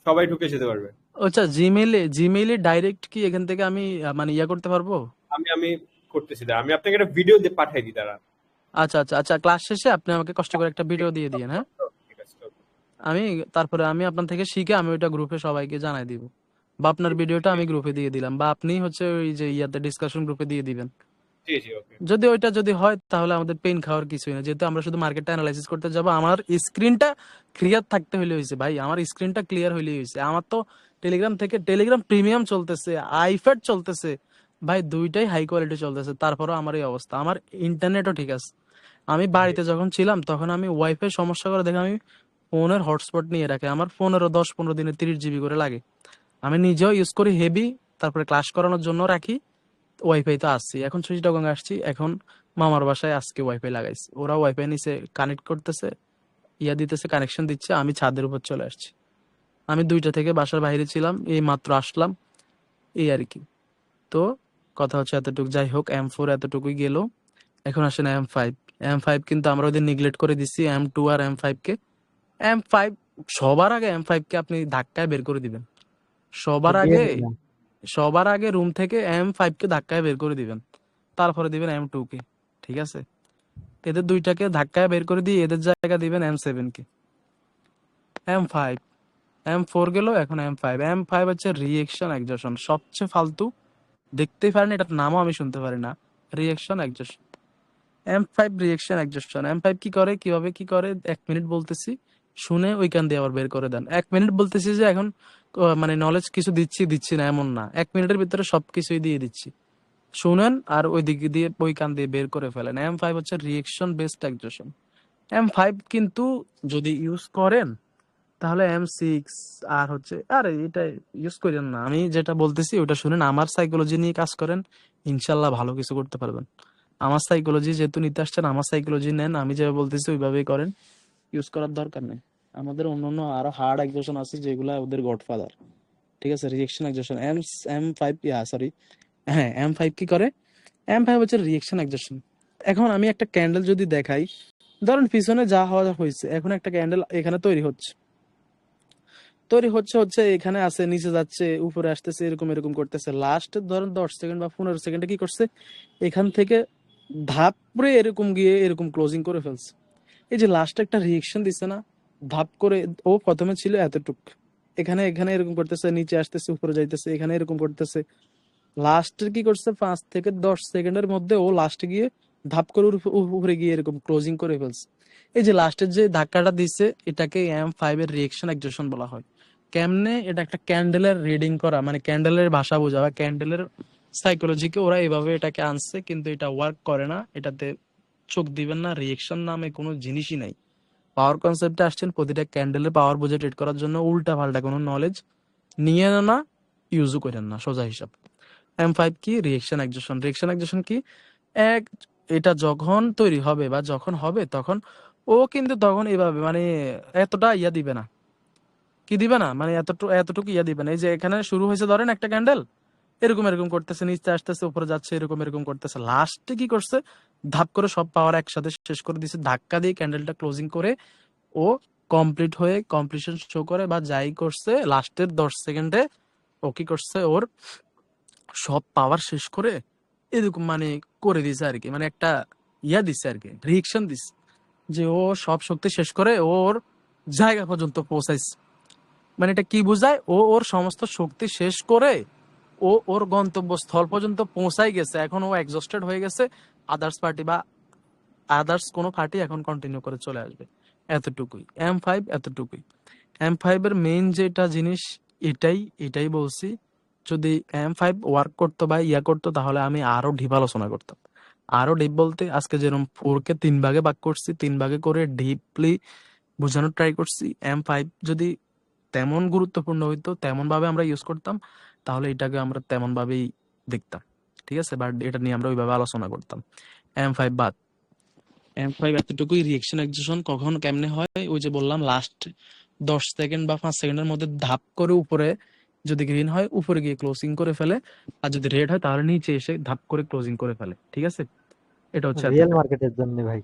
সবাই ঢুকে যেতে পারবে। আচ্ছা, জিমেইলে ডাইরেক্ট কি এখান থেকে আমি মানে ইয়া করতে পারবো? আমি করতেছি, আমি আপনাকে একটা ভিডিও দিয়ে পাঠাই দিই দাঁড়া। আচ্ছা আচ্ছা আচ্ছা, ক্লাস শেষে আপনি আমাকে কষ্ট করে একটা ভিডিও দিয়ে দিয়েন, হ্যাঁ? ঠিক আছে, okay. আমি তারপরে আমি আপনার থেকে শিখে আমি ওইটা গ্রুপে সবাইকে জানাই দিব, বা আপনার ভিডিওটা আমি গ্রুপে দিয়ে দিলাম, বা আপনি হচ্ছে ওই যে ইয়াতে ডিসকাশন গ্রুপে দিয়ে দিবেন। জি জি, ওকে। যদি ওইটা যদি হয় তাহলে আমাদের পেন খাওয়ার কিছুই না, যেহেতু আমরা শুধু মার্কেটটা অ্যানালাইসিস করতে যাব। আমার স্ক্রিনটা ক্লিয়ার থাকতে হইলে হয়েছে ভাই, আমার স্ক্রিনটা ক্লিয়ার হইলেই হয়েছে। আমার তো টেলিগ্রাম প্রিমিয়াম চলতেছে, আইপ্যাড চলতেছে ভাই, দুইটাই হাই কোয়ালিটি চলতেছে, তারপরও আমার এই অবস্থা। আমার ইন্টারনেটও ঠিক আছে। আমি বাড়িতে যখন ছিলাম তখন আমি ওয়াইফাই সমস্যা করে দেখে আমি ফোনের হটস্পট নিয়ে রাখি। আমার ফোনেরও 10-15 দিনে 30 GB করে লাগে। আমি নিজেও ইউজ করি হেভি, তারপরে ক্লাস করানোর জন্য রাখি। ওয়াইফাই তো আসছি, এখন সুইচটাগং আসছি, এখন মামার বাসায় আজকে ওয়াইফাই লাগাইছি। ওরা ওয়াইফাই নিচে কানেক্ট করতেছে, ইয়া দিতেছে, কানেকশন দিচ্ছে, আমি ছাদের উপর চলে আসছি। আমি 2টা থেকে বাসার বাইরে ছিলাম, এই মাত্র আসলাম, এই আর কি। তো কথা হচ্ছে এতটুকু। যাই হোক, M4 এতটুকুই গেল। এখন আসেন M5। M5 কিন্তু আমরা ওদের নিগলেক্ট করে দিচ্ছি, M2 আর M5 কে। M5 সবার আগে M5 কে আপনি ধাক্কায় বের করে দিবেন। সবার দিয়ে আগে দিলাম। সবার আগে রুম থেকে M5 কে ধাক্কায় বের করে দিবেন, তারপরে দিবেন M2 কে, ঠিক আছে? এদের দুইটাকে ধাক্কায় বের করে দিয়ে এদের জায়গা দিবেন M7 কে। M5, M4 গেল, এখন M5। M5 হচ্ছে রিয়েকশন এক্সজশন, সবচেয়ে ফালতু, দেখতেই পারেন, এটার নামও আমি শুনতে পারি না, রিয়েকশন এক্সজশন। M5 reaction এক্সজশন। M5 কি করে, কিভাবে কি করে, 1 মিনিট বলতেছি, শুনে ওইখান দিয়ে আবার বের করে দেন। 1 মিনিট বলতেছি যে এখন মানে নলেজ কিছু দিচ্ছি না এমন না, 1 মিনিটের ভিতরে সবকিছুই দিয়ে দিচ্ছি, শুনেন আর ওই দিক দিয়ে ওই কান দিয়ে বের করে ফেলেন। M5 হচ্ছে রিয়েকশন বেসড এক্সজশন। M5 কিন্তু যদি ইউজ করেন তাহলে M6 আর হচ্ছে, আরে এটা ইউজ করেন না, আমি যেটা বলতেছি ওটা শুনেন, আমার সাইকোলজি নিয়ে কাজ করেন, ইনশাল্লাহ ভালো কিছু করতে পারবেন। আমার সাইকোলজি যেহেতু নিতে আসছেন, আমার সাইকোলজি নেন, আমি যেভাবে বলতেছি ওইভাবেই করেন, ইউজ করার দরকার নেই। আমাদের অন্যান্য আরো হার্ড এক্সজশন আছে যেগুলা ওদের গডফাদার, ঠিক আছে। রিয়েকশন এক্সজশন, M5, সরি, হ্যাঁ M5 কি করে, M5 হচ্ছে রিয়েকশন এক্সজশন। এখন আমি একটা ক্যান্ডেল যদি দেখাই, ধরেন পিছনে যা হওয়া হয়েছে, এখন একটা ক্যান্ডেল এখানে তৈরি হচ্ছে এখানে আছে, নিচে যাচ্ছে, উপরে আসতেছে, এরকম এরকম করতেছে, লাস্ট ধরেন 10 সেকেন্ড বা 15 সেকেন্ডে কি করছে, এখান থেকে ধাপ করে এরকম গিয়ে এরকম ক্লোজিং করে ফেলছে। এই যে লাস্টে একটা রিয়েকশন দিচ্ছে না, ধাপ করে, ও প্রথমে ছিল এতটুক, এখানে এখানে এরকম করতেছে, নিচে আসতেছে, উপরে যাইতেছে, এখানে এরকম করতেছে, লাস্টের কি করছে, 5 থেকে 10 সেকেন্ডের মধ্যে ও লাস্টে গিয়ে ধাপ করে উপরে গিয়ে এরকম ক্লোজিং করে ফেলছে। এই যে লাস্টের যে ধাক্কাটা দিচ্ছে, এটাকে M5 এর রিয়েকশন এক্সজশন বলা হয়। কেমনে, এটা একটা ক্যান্ডেলের রিডিং করা, মানে ক্যান্ডেলের ভাষা বোঝা বা ক্যান্ডেলের সাইকোলজিকে ওরা এইভাবে এটাকে আনছে, কিন্তু এটা ওয়ার্ক করে না, এটাতে চোখ দিবেন না, রিয়েকশন নামে কোনো জিনিসই নাই। পাওয়ার কনসেপ্টে আসছেন, প্রতিটা ক্যান্ডেলের পাওয়ার বুঝে ট্রেড করার জন্য, উল্টা পাল্টা কোনো নলেজ নিয়ে না, ইউজও করেন না, সোজা হিসাব। M5 কি, রিয়েকশন এক্সজশন। রিয়েকশন এক্সজশন কি, এক, এটা যখন তৈরি হবে বা যখন হবে তখন ও কিন্তু তখন এইভাবে মানে এতটা ইয়া দিবে না, কি দিবে না, মানে এতটুকু ইয়া দিবে না। এই যে এখানে শুরু হয়েছে ধরেন একটা ক্যান্ডেল, এরকম এরকম করতেছে, নিচে আসতেছে, উপরে যাচ্ছে, এরকম এরকম করতেছে, লাস্টে কি করছে, ধাপ করে সব পাওয়ার একসাথে শেষ করে দিছে, ধাক্কা দিয়ে ক্যান্ডেলটা ক্লোজিং করে ও কমপ্লিট হয়ে কমপ্লিশন শো করে বা যাই করছে, লাস্টের 10 সেকেন্ডে ও কি করছে, ওর সব পাওয়ার শেষ করে এরকম মানে করে দিছে আর কি, মানে একটা ইয়া দিছে আর কি, রিয়েকশন দিছে, যে ও সব শক্তি শেষ করে ওর জায়গা পর্যন্ত পৌঁছাইছে। মানে এটা কি বোঝায়, ও ওর সমস্ত শক্তি শেষ করে ও ওর গন্তব্যস্থল পর্যন্ত পৌঁছাই গেছে, এখন ও এক্সস্টেড হয়ে গেছে, আদার্স কোনো পার্টি এখন কন্টিনিউ করে চলে আসবে, এতটুকুই। M5 এতটুকুই। M5 এর মেইন যেটা জিনিস, এটাই বলছি, যদি M5 ওয়ার্ক করতো বা ইয়া করতো তাহলে আমি আরো ডিপ আলোচনা করতাম। আরো ডিপ বলতে আজকে যেরকম 4 কে 3 ভাগে ভাগ করছি, 3 ভাগে করে ডিপলি বোঝানোর ট্রাই করছি। M5 যদি তেমন গুরুত্বপূর্ণ হইতো, তেমন ভাবে আমরা ইউজ করতাম, তাহলে এটাকে আমরা তেমন ভাবেই দেখতাম, ঠিক আছে, বাট এটা নিয়ে আমরা ওইভাবে আলোচনা করতাম। M5 বাদ। M5 এতটুকুই, রিয়েকশন এক্সিকিউশন কখন কেমনে হয়, ওই যে বললাম, লাস্ট 10 সেকেন্ড বা 5 সেকেন্ডের মধ্যে ধাপ করে উপরে, যদি গ্রিন হয় উপরে গিয়ে ক্লোজিং করে ফেলে, আর যদি রেড হয় তাহলে নিচে এসে ধাপ করে ক্লোজিং করে ফেলে, ঠিক আছে। এটা হচ্ছে রিয়েল এতটুকু। মার্কেটের জন্য ভাই।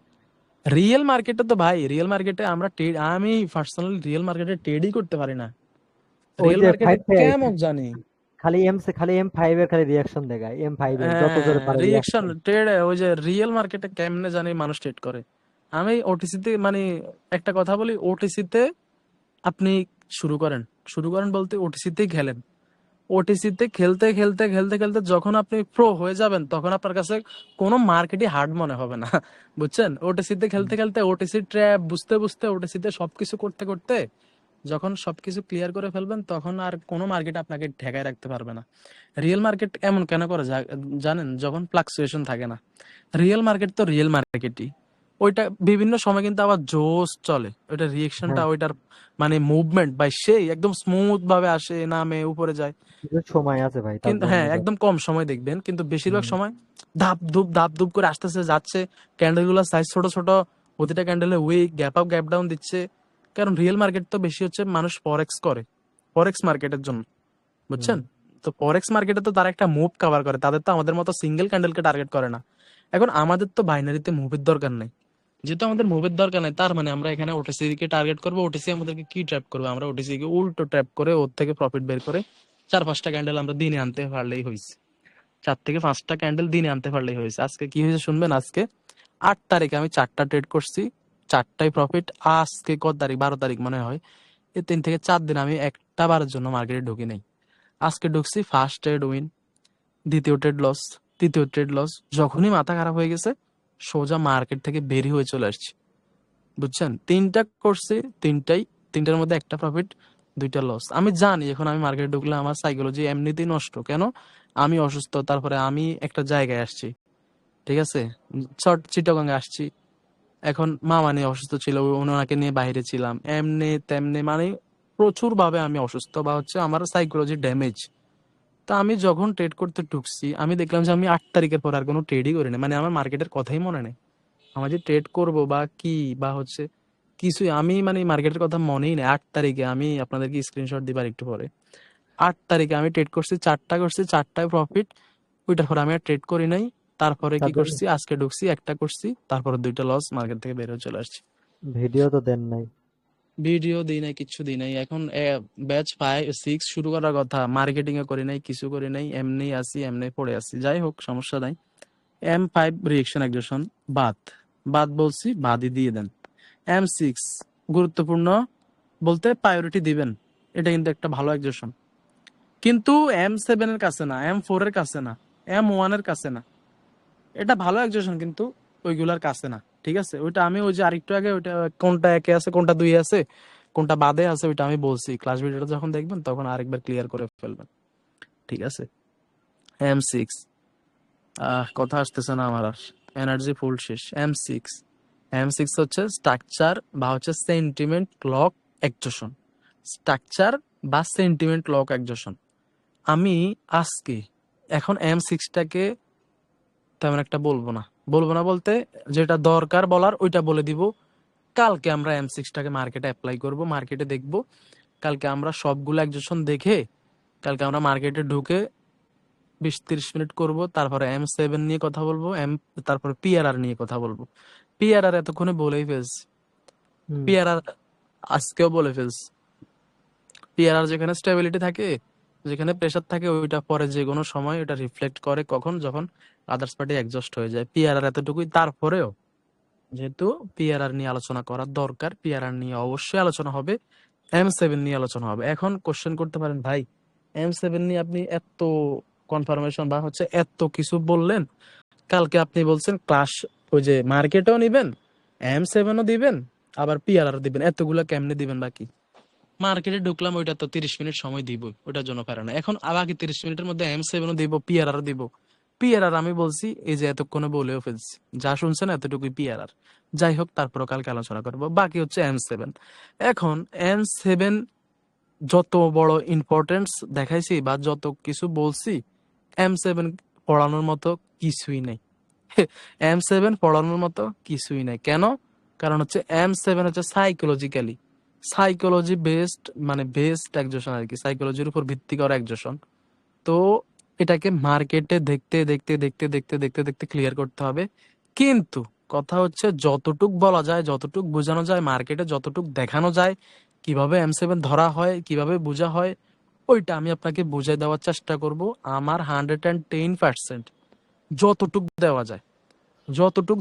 রিয়েল মার্কেটে তো ভাই, রিয়েল মার্কেটে আমি পার্সোনালি রিয়েল মার্কেটে ট্রেডই করতে পারি না। ওই রিয়েল যে মার্কেটে 5 কেমন জানি খালি M5 এর খালি রিয়াকশন দেখায়, M5 এর যত জোরে পারে রিয়েকশন রিয়াকশন। ট্রেড, ওই যে রিয়েল মার্কেটে কেমনে জানি মানুষ ট্রেড করে। আমি ওটিসিতে মানে একটা কথা বলি, ওটিসিতে আপনি শুরু করেন বলতে ওটিসিতেই খেলেন। ওটিসিতে খেলতে খেলতে খেলতে খেলতে যখন আপনি প্রো হয়ে যাবেন, তখন আপনার কাছে কোনো মার্কেটই হার্ড মনে হবে না, বুঝছেন। ওটিসিতে খেলতে খেলতে, ওটিসি ট্র্যাপ বুঝতে বুঝতে, ওটিসিতে সবকিছু করতে করতে যখন সবকিছু ক্লিয়ার করে ফেলবেন, তখন আর কোনো মার্কেট আপনাকে ঠেকায় রাখতে পারবে না। রিয়েল মার্কেট এমন কেন করে জানেন, যখন ফ্লাকচুয়েশন থাকে না। রিয়েল মার্কেট তো রিয়েল মার্কেটই, ওইটা বিভিন্ন সময় কিন্তু আবার জোস চলে, ওইটা রিয়েকশনটা, হ্যাঁ, ওইটার মানে মুভমেন্ট বাই সেই একদম স্মুথ ভাবে আসে, নামে, উপরে যায়। কিছু সময় আছে ভাই তার কিন্তু জন্য হ্যাঁ, তো। একদম কম সময় দেখবেন, কিন্তু বেশিরভাগ হুম, সময় ধাপ ধুপ করে আসতেছে, যাচ্ছে, ক্যান্ডেল গুলোর সাইজ ছোট ছোট, প্রতিটা ক্যান্ডেলে wick, gap up gap down দিচ্ছে। কারণ রিয়েল মার্কেট তো বেশি হচ্ছে মানুষ ফরেক্স করে, ফরেক্স মার্কেটের জন্য, হুম। বুঝছেন। তো ফরেক্স মার্কেটে তো তারা একটা মুভ কভার করে, তাদের তো আমাদের মতো সিঙ্গেল ক্যান্ডেলকে টার্গেট করে না। এখন আমাদের তো বাইনারিতে মুভের দরকার নেই, যেহেতু আমাদের মুভের দরকার নেই, তার মানে আমরা এখানে ওটিসি কে টার্গেট করবো। ওটিসি আমাদেরকে কি ট্র্যাপ করবে, আমরা ওটিসি কে উল্টো ট্র্যাপ করে ওর থেকে প্রফিট বের করে 4-5টা ক্যান্ডেল আমরা দিনে আনতে পারলেই হয়েছে। 4 থেকে 5টা ক্যান্ডেল দিনে আনতে পারলেই হয়েছে। আজকে কি হয়েছে শুনবেন, আজকে 8 তারিখে আমি 4টা ট্রেড করছি, 4টাই প্রফিট। আজকে কত তারিখ, 12 তারিখ মনে হয়, এই 3 থেকে 4 দিন আমি একটা বারের জন্য মার্কেটে ঢুকি নাই। আজকে ঢুকছি, ফার্স্ট ট্রেড উইন, দ্বিতীয় ট্রেড লস, তৃতীয় ট্রেড লস। যখনই মাথা খারাপ হয়ে গেছে সোজা মার্কেট থেকে বের হয়ে চলে আসছি, বুঝছেন? 3টা করছি, তিনটার মধ্যে একটা প্রফিট, 2টা লস। আমি জানি এখন আমি মার্কেটে ঢুকলে আমার সাইকোলজি এমনিতেই নষ্ট। কেন? আমি অসুস্থ, তারপরে আমি একটা জায়গায় আসছি, ঠিক আছে, চিটাগাঙ্গে আসছি। এখন মামা নিয়ে অসুস্থ ছিল, ওনাকে নিয়ে বাইরে ছিলাম, এমনি তেমনি, মানে প্রচুর ভাবে আমি অসুস্থ বা হচ্ছে আমার সাইকোলজি ড্যামেজ। তা আমি যখন ট্রেড করতে ঢুকছি আমি দেখলাম যে আমি 8 তারিখের পর আর কোনো ট্রেডই করি না, মানে আমার মার্কেটের কথাই মনে নেই। আমার যে ট্রেড করব বা কি বা হচ্ছে কিছুই, আমি মানে মার্কেটের কথা মনেই নেই। 8 তারিখে আমি আপনাদেরকে স্ক্রিনশট দিবার একটু পরে, 8 তারিখে আমি ট্রেড করছি, 4টা করছি, 4টায় প্রফিট। ওইটার পরে আমি আর ট্রেড করি নাই। তারপরে কি তারপরে করছি, আজকে ঢুকছি, একটা করছি, তারপরে 2টা লস, মার্কেট থেকে বের হয়ে চলে আসছি। ভিডিও তো দেন নাই। ভিডিও দিই নাই, কিচ্ছু দিই নাই। এখন ব্যাচ 5 6 শুরু করার কথা, মার্কেটিং এ করি নাই, কিছু করি নাই, এমনি আসি, এমনি পড়ে আসি। যাই হোক, সমস্যা নাই। M5 রিয়েকশন এক্সেশন বাদ, বাদ বলছি, বাদই দিয়ে দেন। M6 গুরুত্বপূর্ণ বলতে প্রায়োরিটি দিবেন, এটা কিন্তু একটা ভালো এক্সেশন, কিন্তু M7 এর কাছে না, M4 এর কাছে না, M1 এর কাছে না। এটা ভালো এক্সেশন কিন্তু ওইগুলার কাছে না, ঠিক আছে? ওইটা আমি ওই যে আরেকটু আগে ওইটা কোনটা একে আছে, কোনটা দুই আছে, কোনটা বাদে আছে, ওইটা আমি বলছি। ক্লাস ভিডিওটা যখন দেখবেন তখন আরেকবার ক্লিয়ার করে ফেলবেন, ঠিক আছে? M6 কথা আসতেছে না আমার আর, এনার্জি ফুল শেষ। M6 হচ্ছে স্ট্রাকচার বা হচ্ছে সেন্টিমেন্ট লক এক্সেশন, স্ট্রাকচার বা সেন্টিমেন্ট লক এক্সেশন। আমি আজকে এখন M6টাকে তেমন একটা বলবো না বলতে যেটা দরকার বলার ওইটা বলে দিব। কালকে আমরা M6টাকে মার্কেটে অ্যাপ্লাই করব, মার্কেটে দেখব। কালকে আমরা সবগুলো এক্সেশন দেখে কালকে আমরা মার্কেটে ঢুকে 20-30 মিনিট করব, তারপরে M7 নিয়ে কথা বলবো, তারপরে PRR নিয়ে কথা বলবো। PRR এতক্ষণে বলেই ফেলছি, হুম। PRR আজকেও বলে ফেলছি। পিআরআর যেখানে স্টেবিলিটি থাকে, যেখানে প্রেসার থাকে, ওইটা পরে যে কোনো সময় ওটা রিফ্লেক্ট করে কখন, যখন আদার্স পার্টি এক্সস্ট হয়ে যায়। পিআরআর এতটুকুই। তারপরেও যেহেতু পিআরআর নিয়ে আলোচনা করার দরকার, পিআরআর নিয়ে অবশ্যই আলোচনা হবে, M7 নিয়ে আলোচনা হবে। এখন কোশ্চেন করতে পারেন, ভাই M7 নিয়ে আপনি এত কনফার্মেশন বা হচ্ছে এত কিছু বললেন, কালকে আপনি বলছেন ক্লাস ওই যে মার্কেটেও নিবেন, M7ও দিবেন, আবার পিআরআর দিবেন, এতগুলা কেমনে দিবেন? বাকি মার্কেটে ঢুকলাম, ওইটা তো 30 মিনিট সময় দিব, ওটার জন্য পারে না। এখন বাকি 30 মিনিটের মধ্যে M7ও দিব, পিআরআর দিব। পিআরআর আমি বলছি এই যে এতক্ষণে বলেও ফেলছি, যা শুনছেন এতটুকুই পিআরআর। যাই হোক, তারপরও কালকে আলোচনা করবো। বাকি হচ্ছে M7। এখন M7 যত বড় ইম্পর্টেন্স দেখাইছি বা যত কিছু বলছি, M7 পড়ানোর মতো কিছুই নেই। M7 পড়ানোর মতো কিছুই নাই। কেন? কারণ হচ্ছে M7 হচ্ছে সাইকোলজি বেসড, মানে বেসড এক্সেশন আর কি, সাইকোলজির উপর ভিত্তি করা এক্সেশন। তো এটাকে মার্কেটে দেখতে দেখতে দেখতে দেখতে দেখতে দেখতে ক্লিয়ার করতে হবে। কিন্তু কথা হচ্ছে যতটুক বলা যায়, যতটুক বোঝানো যায়, মার্কেটে যতটুক দেখানো যায়, কিভাবে M7 ধরা হয়, কিভাবে বোঝা হয়, ওইটা আমি আপনাকে বুঝাই দেওয়ার চেষ্টা করব। আমার 110% যতটুক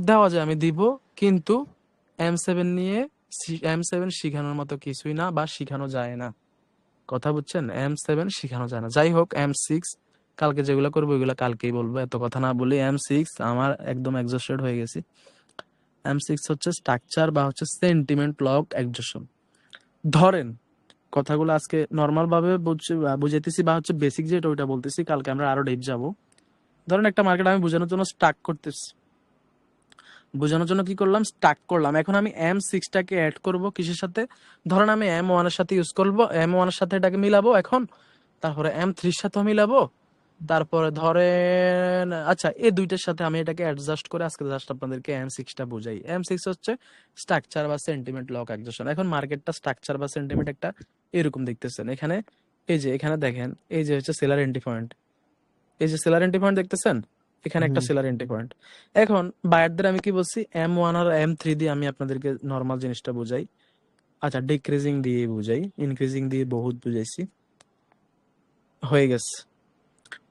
দেওয়া যায় আমি দিব। কিন্তু M7 নিয়ে M7 শিখানোর মতো কিছুই না বা শিখানো যায় না, কথা বুঝছেন? M7 শিখানো যায় না। যাই হোক, M6 কালকে যেগুলো করবো ওইগুলো কালকেই বলবো, এত কথা না বলি। M6 আমার একদম এক্সস্টেড হয়ে গেছি। M6 হচ্ছে স্ট্রাকচার বা হচ্ছে সেন্টিমেন্ট লক এক্সেশন। ধরেন কথাগুলো আজকে নর্মাল ভাবে বুঝাইতেছি বা হচ্ছে বেসিক যেটা ওইটা বলতেছি, কালকে আমরা আরো ডিপ যাব। ধরেন একটা মার্কেট আমি বোঝানোর জন্য স্টাক করতেছি, বোঝানোর জন্য কি করলাম, স্টাক করলাম। এখন আমি M6টাকে অ্যাড করব কিসের সাথে? ধরেন আমি M1 এর সাথে ইউজ করবো, M1 এর সাথে এটাকে মিলাবো এখন, তারপরে M3 এর সাথেও মিলাবো, তারপরে ধরেন আচ্ছা এই দুইটার সাথে আমি এটাকে অ্যাডজাস্ট করে আজকে জাস্ট আপনাদেরকে M6টা বুঝাই। M6 হচ্ছে স্ট্রাকচার বা সেন্টিমেন্ট লক এক্সেশন। এখন মার্কেটটা স্ট্রাকচার বা সেন্টিমেন্ট একটা এরকম দেখতেছেন। এখানে এই যে এখানে দেখেন, এই যে হচ্ছে সেলার এন্ট্রি পয়েন্ট, এই যে সেলার এন্ট্রি পয়েন্ট দেখতেছেন, এখানে একটা হুম। Seller entry point. এখন বায়ারদের আমি কি বলছি, M1 আর M3 দিয়ে আমি আপনাদেরকে নর্মাল জিনিসটা বুঝাই। আচ্ছা, ডিক্রিজিং দিয়ে বুঝাই, ইনক্রিজিং দিয়ে বহুত বুঝাইছি, হয়ে গেছে।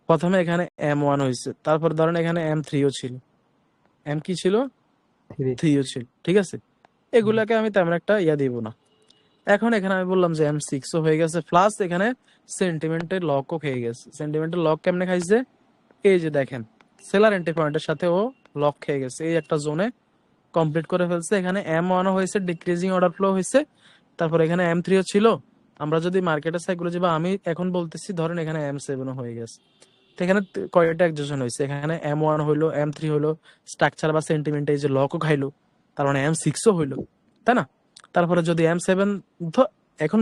প্রথমে এখানে M1 হয়েছে, তারপর ধরেন এখানে M3ও ছিল, M কি ছিল, 3। 3ও ছিল, ঠিক আছে? এগুলাকে আমি তেমন একটা ইয়া দিব না। এখন এখানে আমি বললাম যে M6 ও হয়ে গেছে, প্লাস এখানে সেন্টিমেন্টের লকও খেয়ে গেছে। সেন্টিমেন্টের লক কেমনে খাইছে, এই যে দেখেন সেলার এন্ট্রি পয়েন্টের সাথে ও লক খেয়ে গেছে, এই একটা জোনে কমপ্লিট করে ফেলছে। এখানে M1 ও হয়েছে, ডিক্রিজিং অর্ডার ফ্লো হয়েছে, তারপর এখানে M3 ও ছিল। আমরা যদি মার্কেটের সাইকোলজি বা আমি এখন বলতেছি, ধরেন এখানে M7 ও হয়ে গেছে। তো এখানে কয়টা একজেশন হয়েছে, এখানে M1 হইলো, M3 হইলো, স্ট্রাকচার বা সেন্টিমেন্ট এই যে লকও খাইলো, তার মানে M6 ও হইলো, তাই না? তারপরে যদি M7 এখন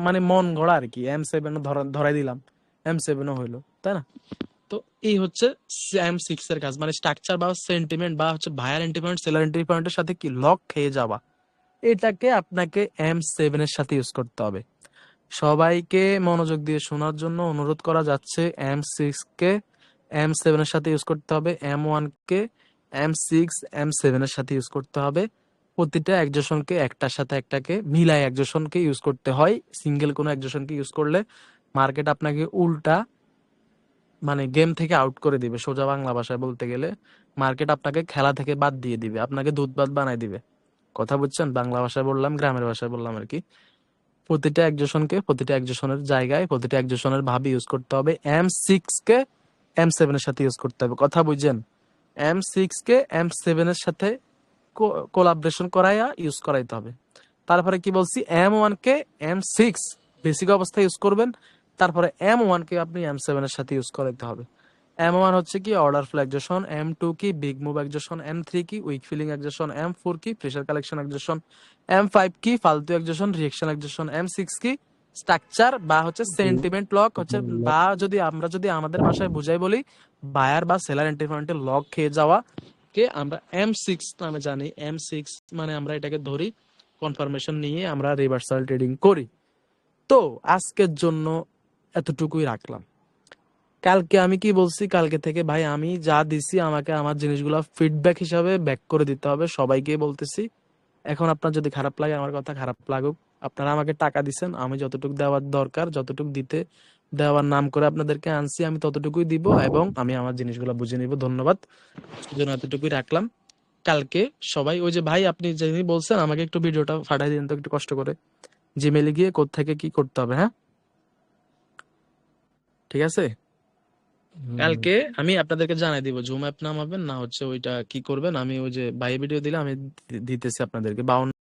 মানে মন গড়া আর কি, M7 ও ধরাই দিলাম, M7 ও হইলো, তাই না? তো এই হচ্ছে M6 এর কাজ, মানে স্ট্রাকচার বা সেন্টিমেন্ট বা হচ্ছে buyer entry point seller entry পয়েন্টের সাথে কি লক খেয়ে যাওয়া, এটাকে আপনাকে M7 এর সাথে ইউজ করতে হবে। সবাইকে মনোযোগ দিয়ে শোনার জন্য অনুরোধ করা যাচ্ছে, M6 কে M7 এর সাথে ইউজ করতে হবে, M1 কে M6 M7 এর সাথে ইউজ করতে হবে। প্রতিটা একজোশনকে একটার সাথে একটাকে মিলাই একজোশনকে ইউজ করতে হয়। সিঙ্গেল কোনো একজোশনকে ইউজ করলে মার্কেট আপনাকে উল্টা মানে গেম থেকে আউট করে দিবে। সোজা বাংলা ভাষায় বলতে গেলে মার্কেট আপনাকে খেলা থেকে বাদ দিয়ে দিবে, আপনাকে দুধ ভাত বানাই দিবে। কথা বুঝছেন? বাংলা ভাষায় বললাম, গ্রামের ভাষায় বললাম আর কি। প্রতিটা একজোশনকে প্রতিটা একজোশনের জায়গায় প্রতিটা একজোশনের ভাবে ইউজ করতে হবে। M6 কে M7 এর সাথে ইউজ করতে হবে। কথা বুঝছেন? M6 কে M7 এর সাথে কোলাবরেশন করাইয়া ইউজ করাইতে হবে। তারপরে কি বলছি, M1 কে M6 বেসিক অবস্থায় ইউজ করবেন, তারপরে M1 কে আপনি M7 এর সাথে ইউজ করাইতে হবে। M1 হচ্ছে কি অর্ডার ফ্লো একজেশন, M2 কি বিগ মুভ একজেশন, M3 কি উইক ফিলিং একজেশন, M4 কি প্রেসার কালেকশন একজেশন, M5 কি ফালতু একজেশন রিঅ্যাকশন একজেশন, M6 কি স্ট্রাকচার বা হচ্ছে সেন্টিমেন্ট লক হচ্ছে, বা যদি আমাদের ভাষায় বুঝাই বলি বায়ার বা সেলার এন্ট্রি পয়েন্টের লক খেয়ে যাওয়া কে আমরা M6 নামে জানি। M6 মানে আমরা এটাকে ধরি, কনফার্মেশন নিয়ে আমরা রিভার্সাল ট্রেডিং করি। তো আজকের জন্য এতটুকুই রাখলাম। কালকে আমি কি বলছি, কালকে থেকে ভাই আমি যা দিছি আমাকে আমার জিনিসগুলো ফিডব্যাক হিসাবে ব্যাক করে দিতে হবে, সবাইকে বলতেছি। এখন আপনার যদি খারাপ লাগে, আমার কথা খারাপ লাগুক, আপনারা আমাকে টাকা দিছেন, আমি যতটুকু দেওয়ার দরকার, যতটুকু দেওয়ার নাম করে আপনাদেরকে আনছি, আমি ততটুকুই দিব এবং আমি আমার জিনিসগুলো বুঝে নিব। ধন্যবাদ, সেজন্য এতটুকুই রাখলাম। কালকে সবাই ওই যে ভাই আপনি যেদিন বলছেন আমাকে একটু ভিডিওটা পাঠাই দিন তো একটু কষ্ট করে, জিমেলে গিয়ে কোত্থেকে কি করতে হবে। হ্যাঁ, ঠিক আছে। কালকে আমি আপনাদেরকে জানাই দিব, জুম অ্যাপ নামাবেন না হচ্ছে ওইটা কি করবেন, আমি ওই যে ভাই ভিডিও দিলে আমি দিতেছি আপনাদেরকে 52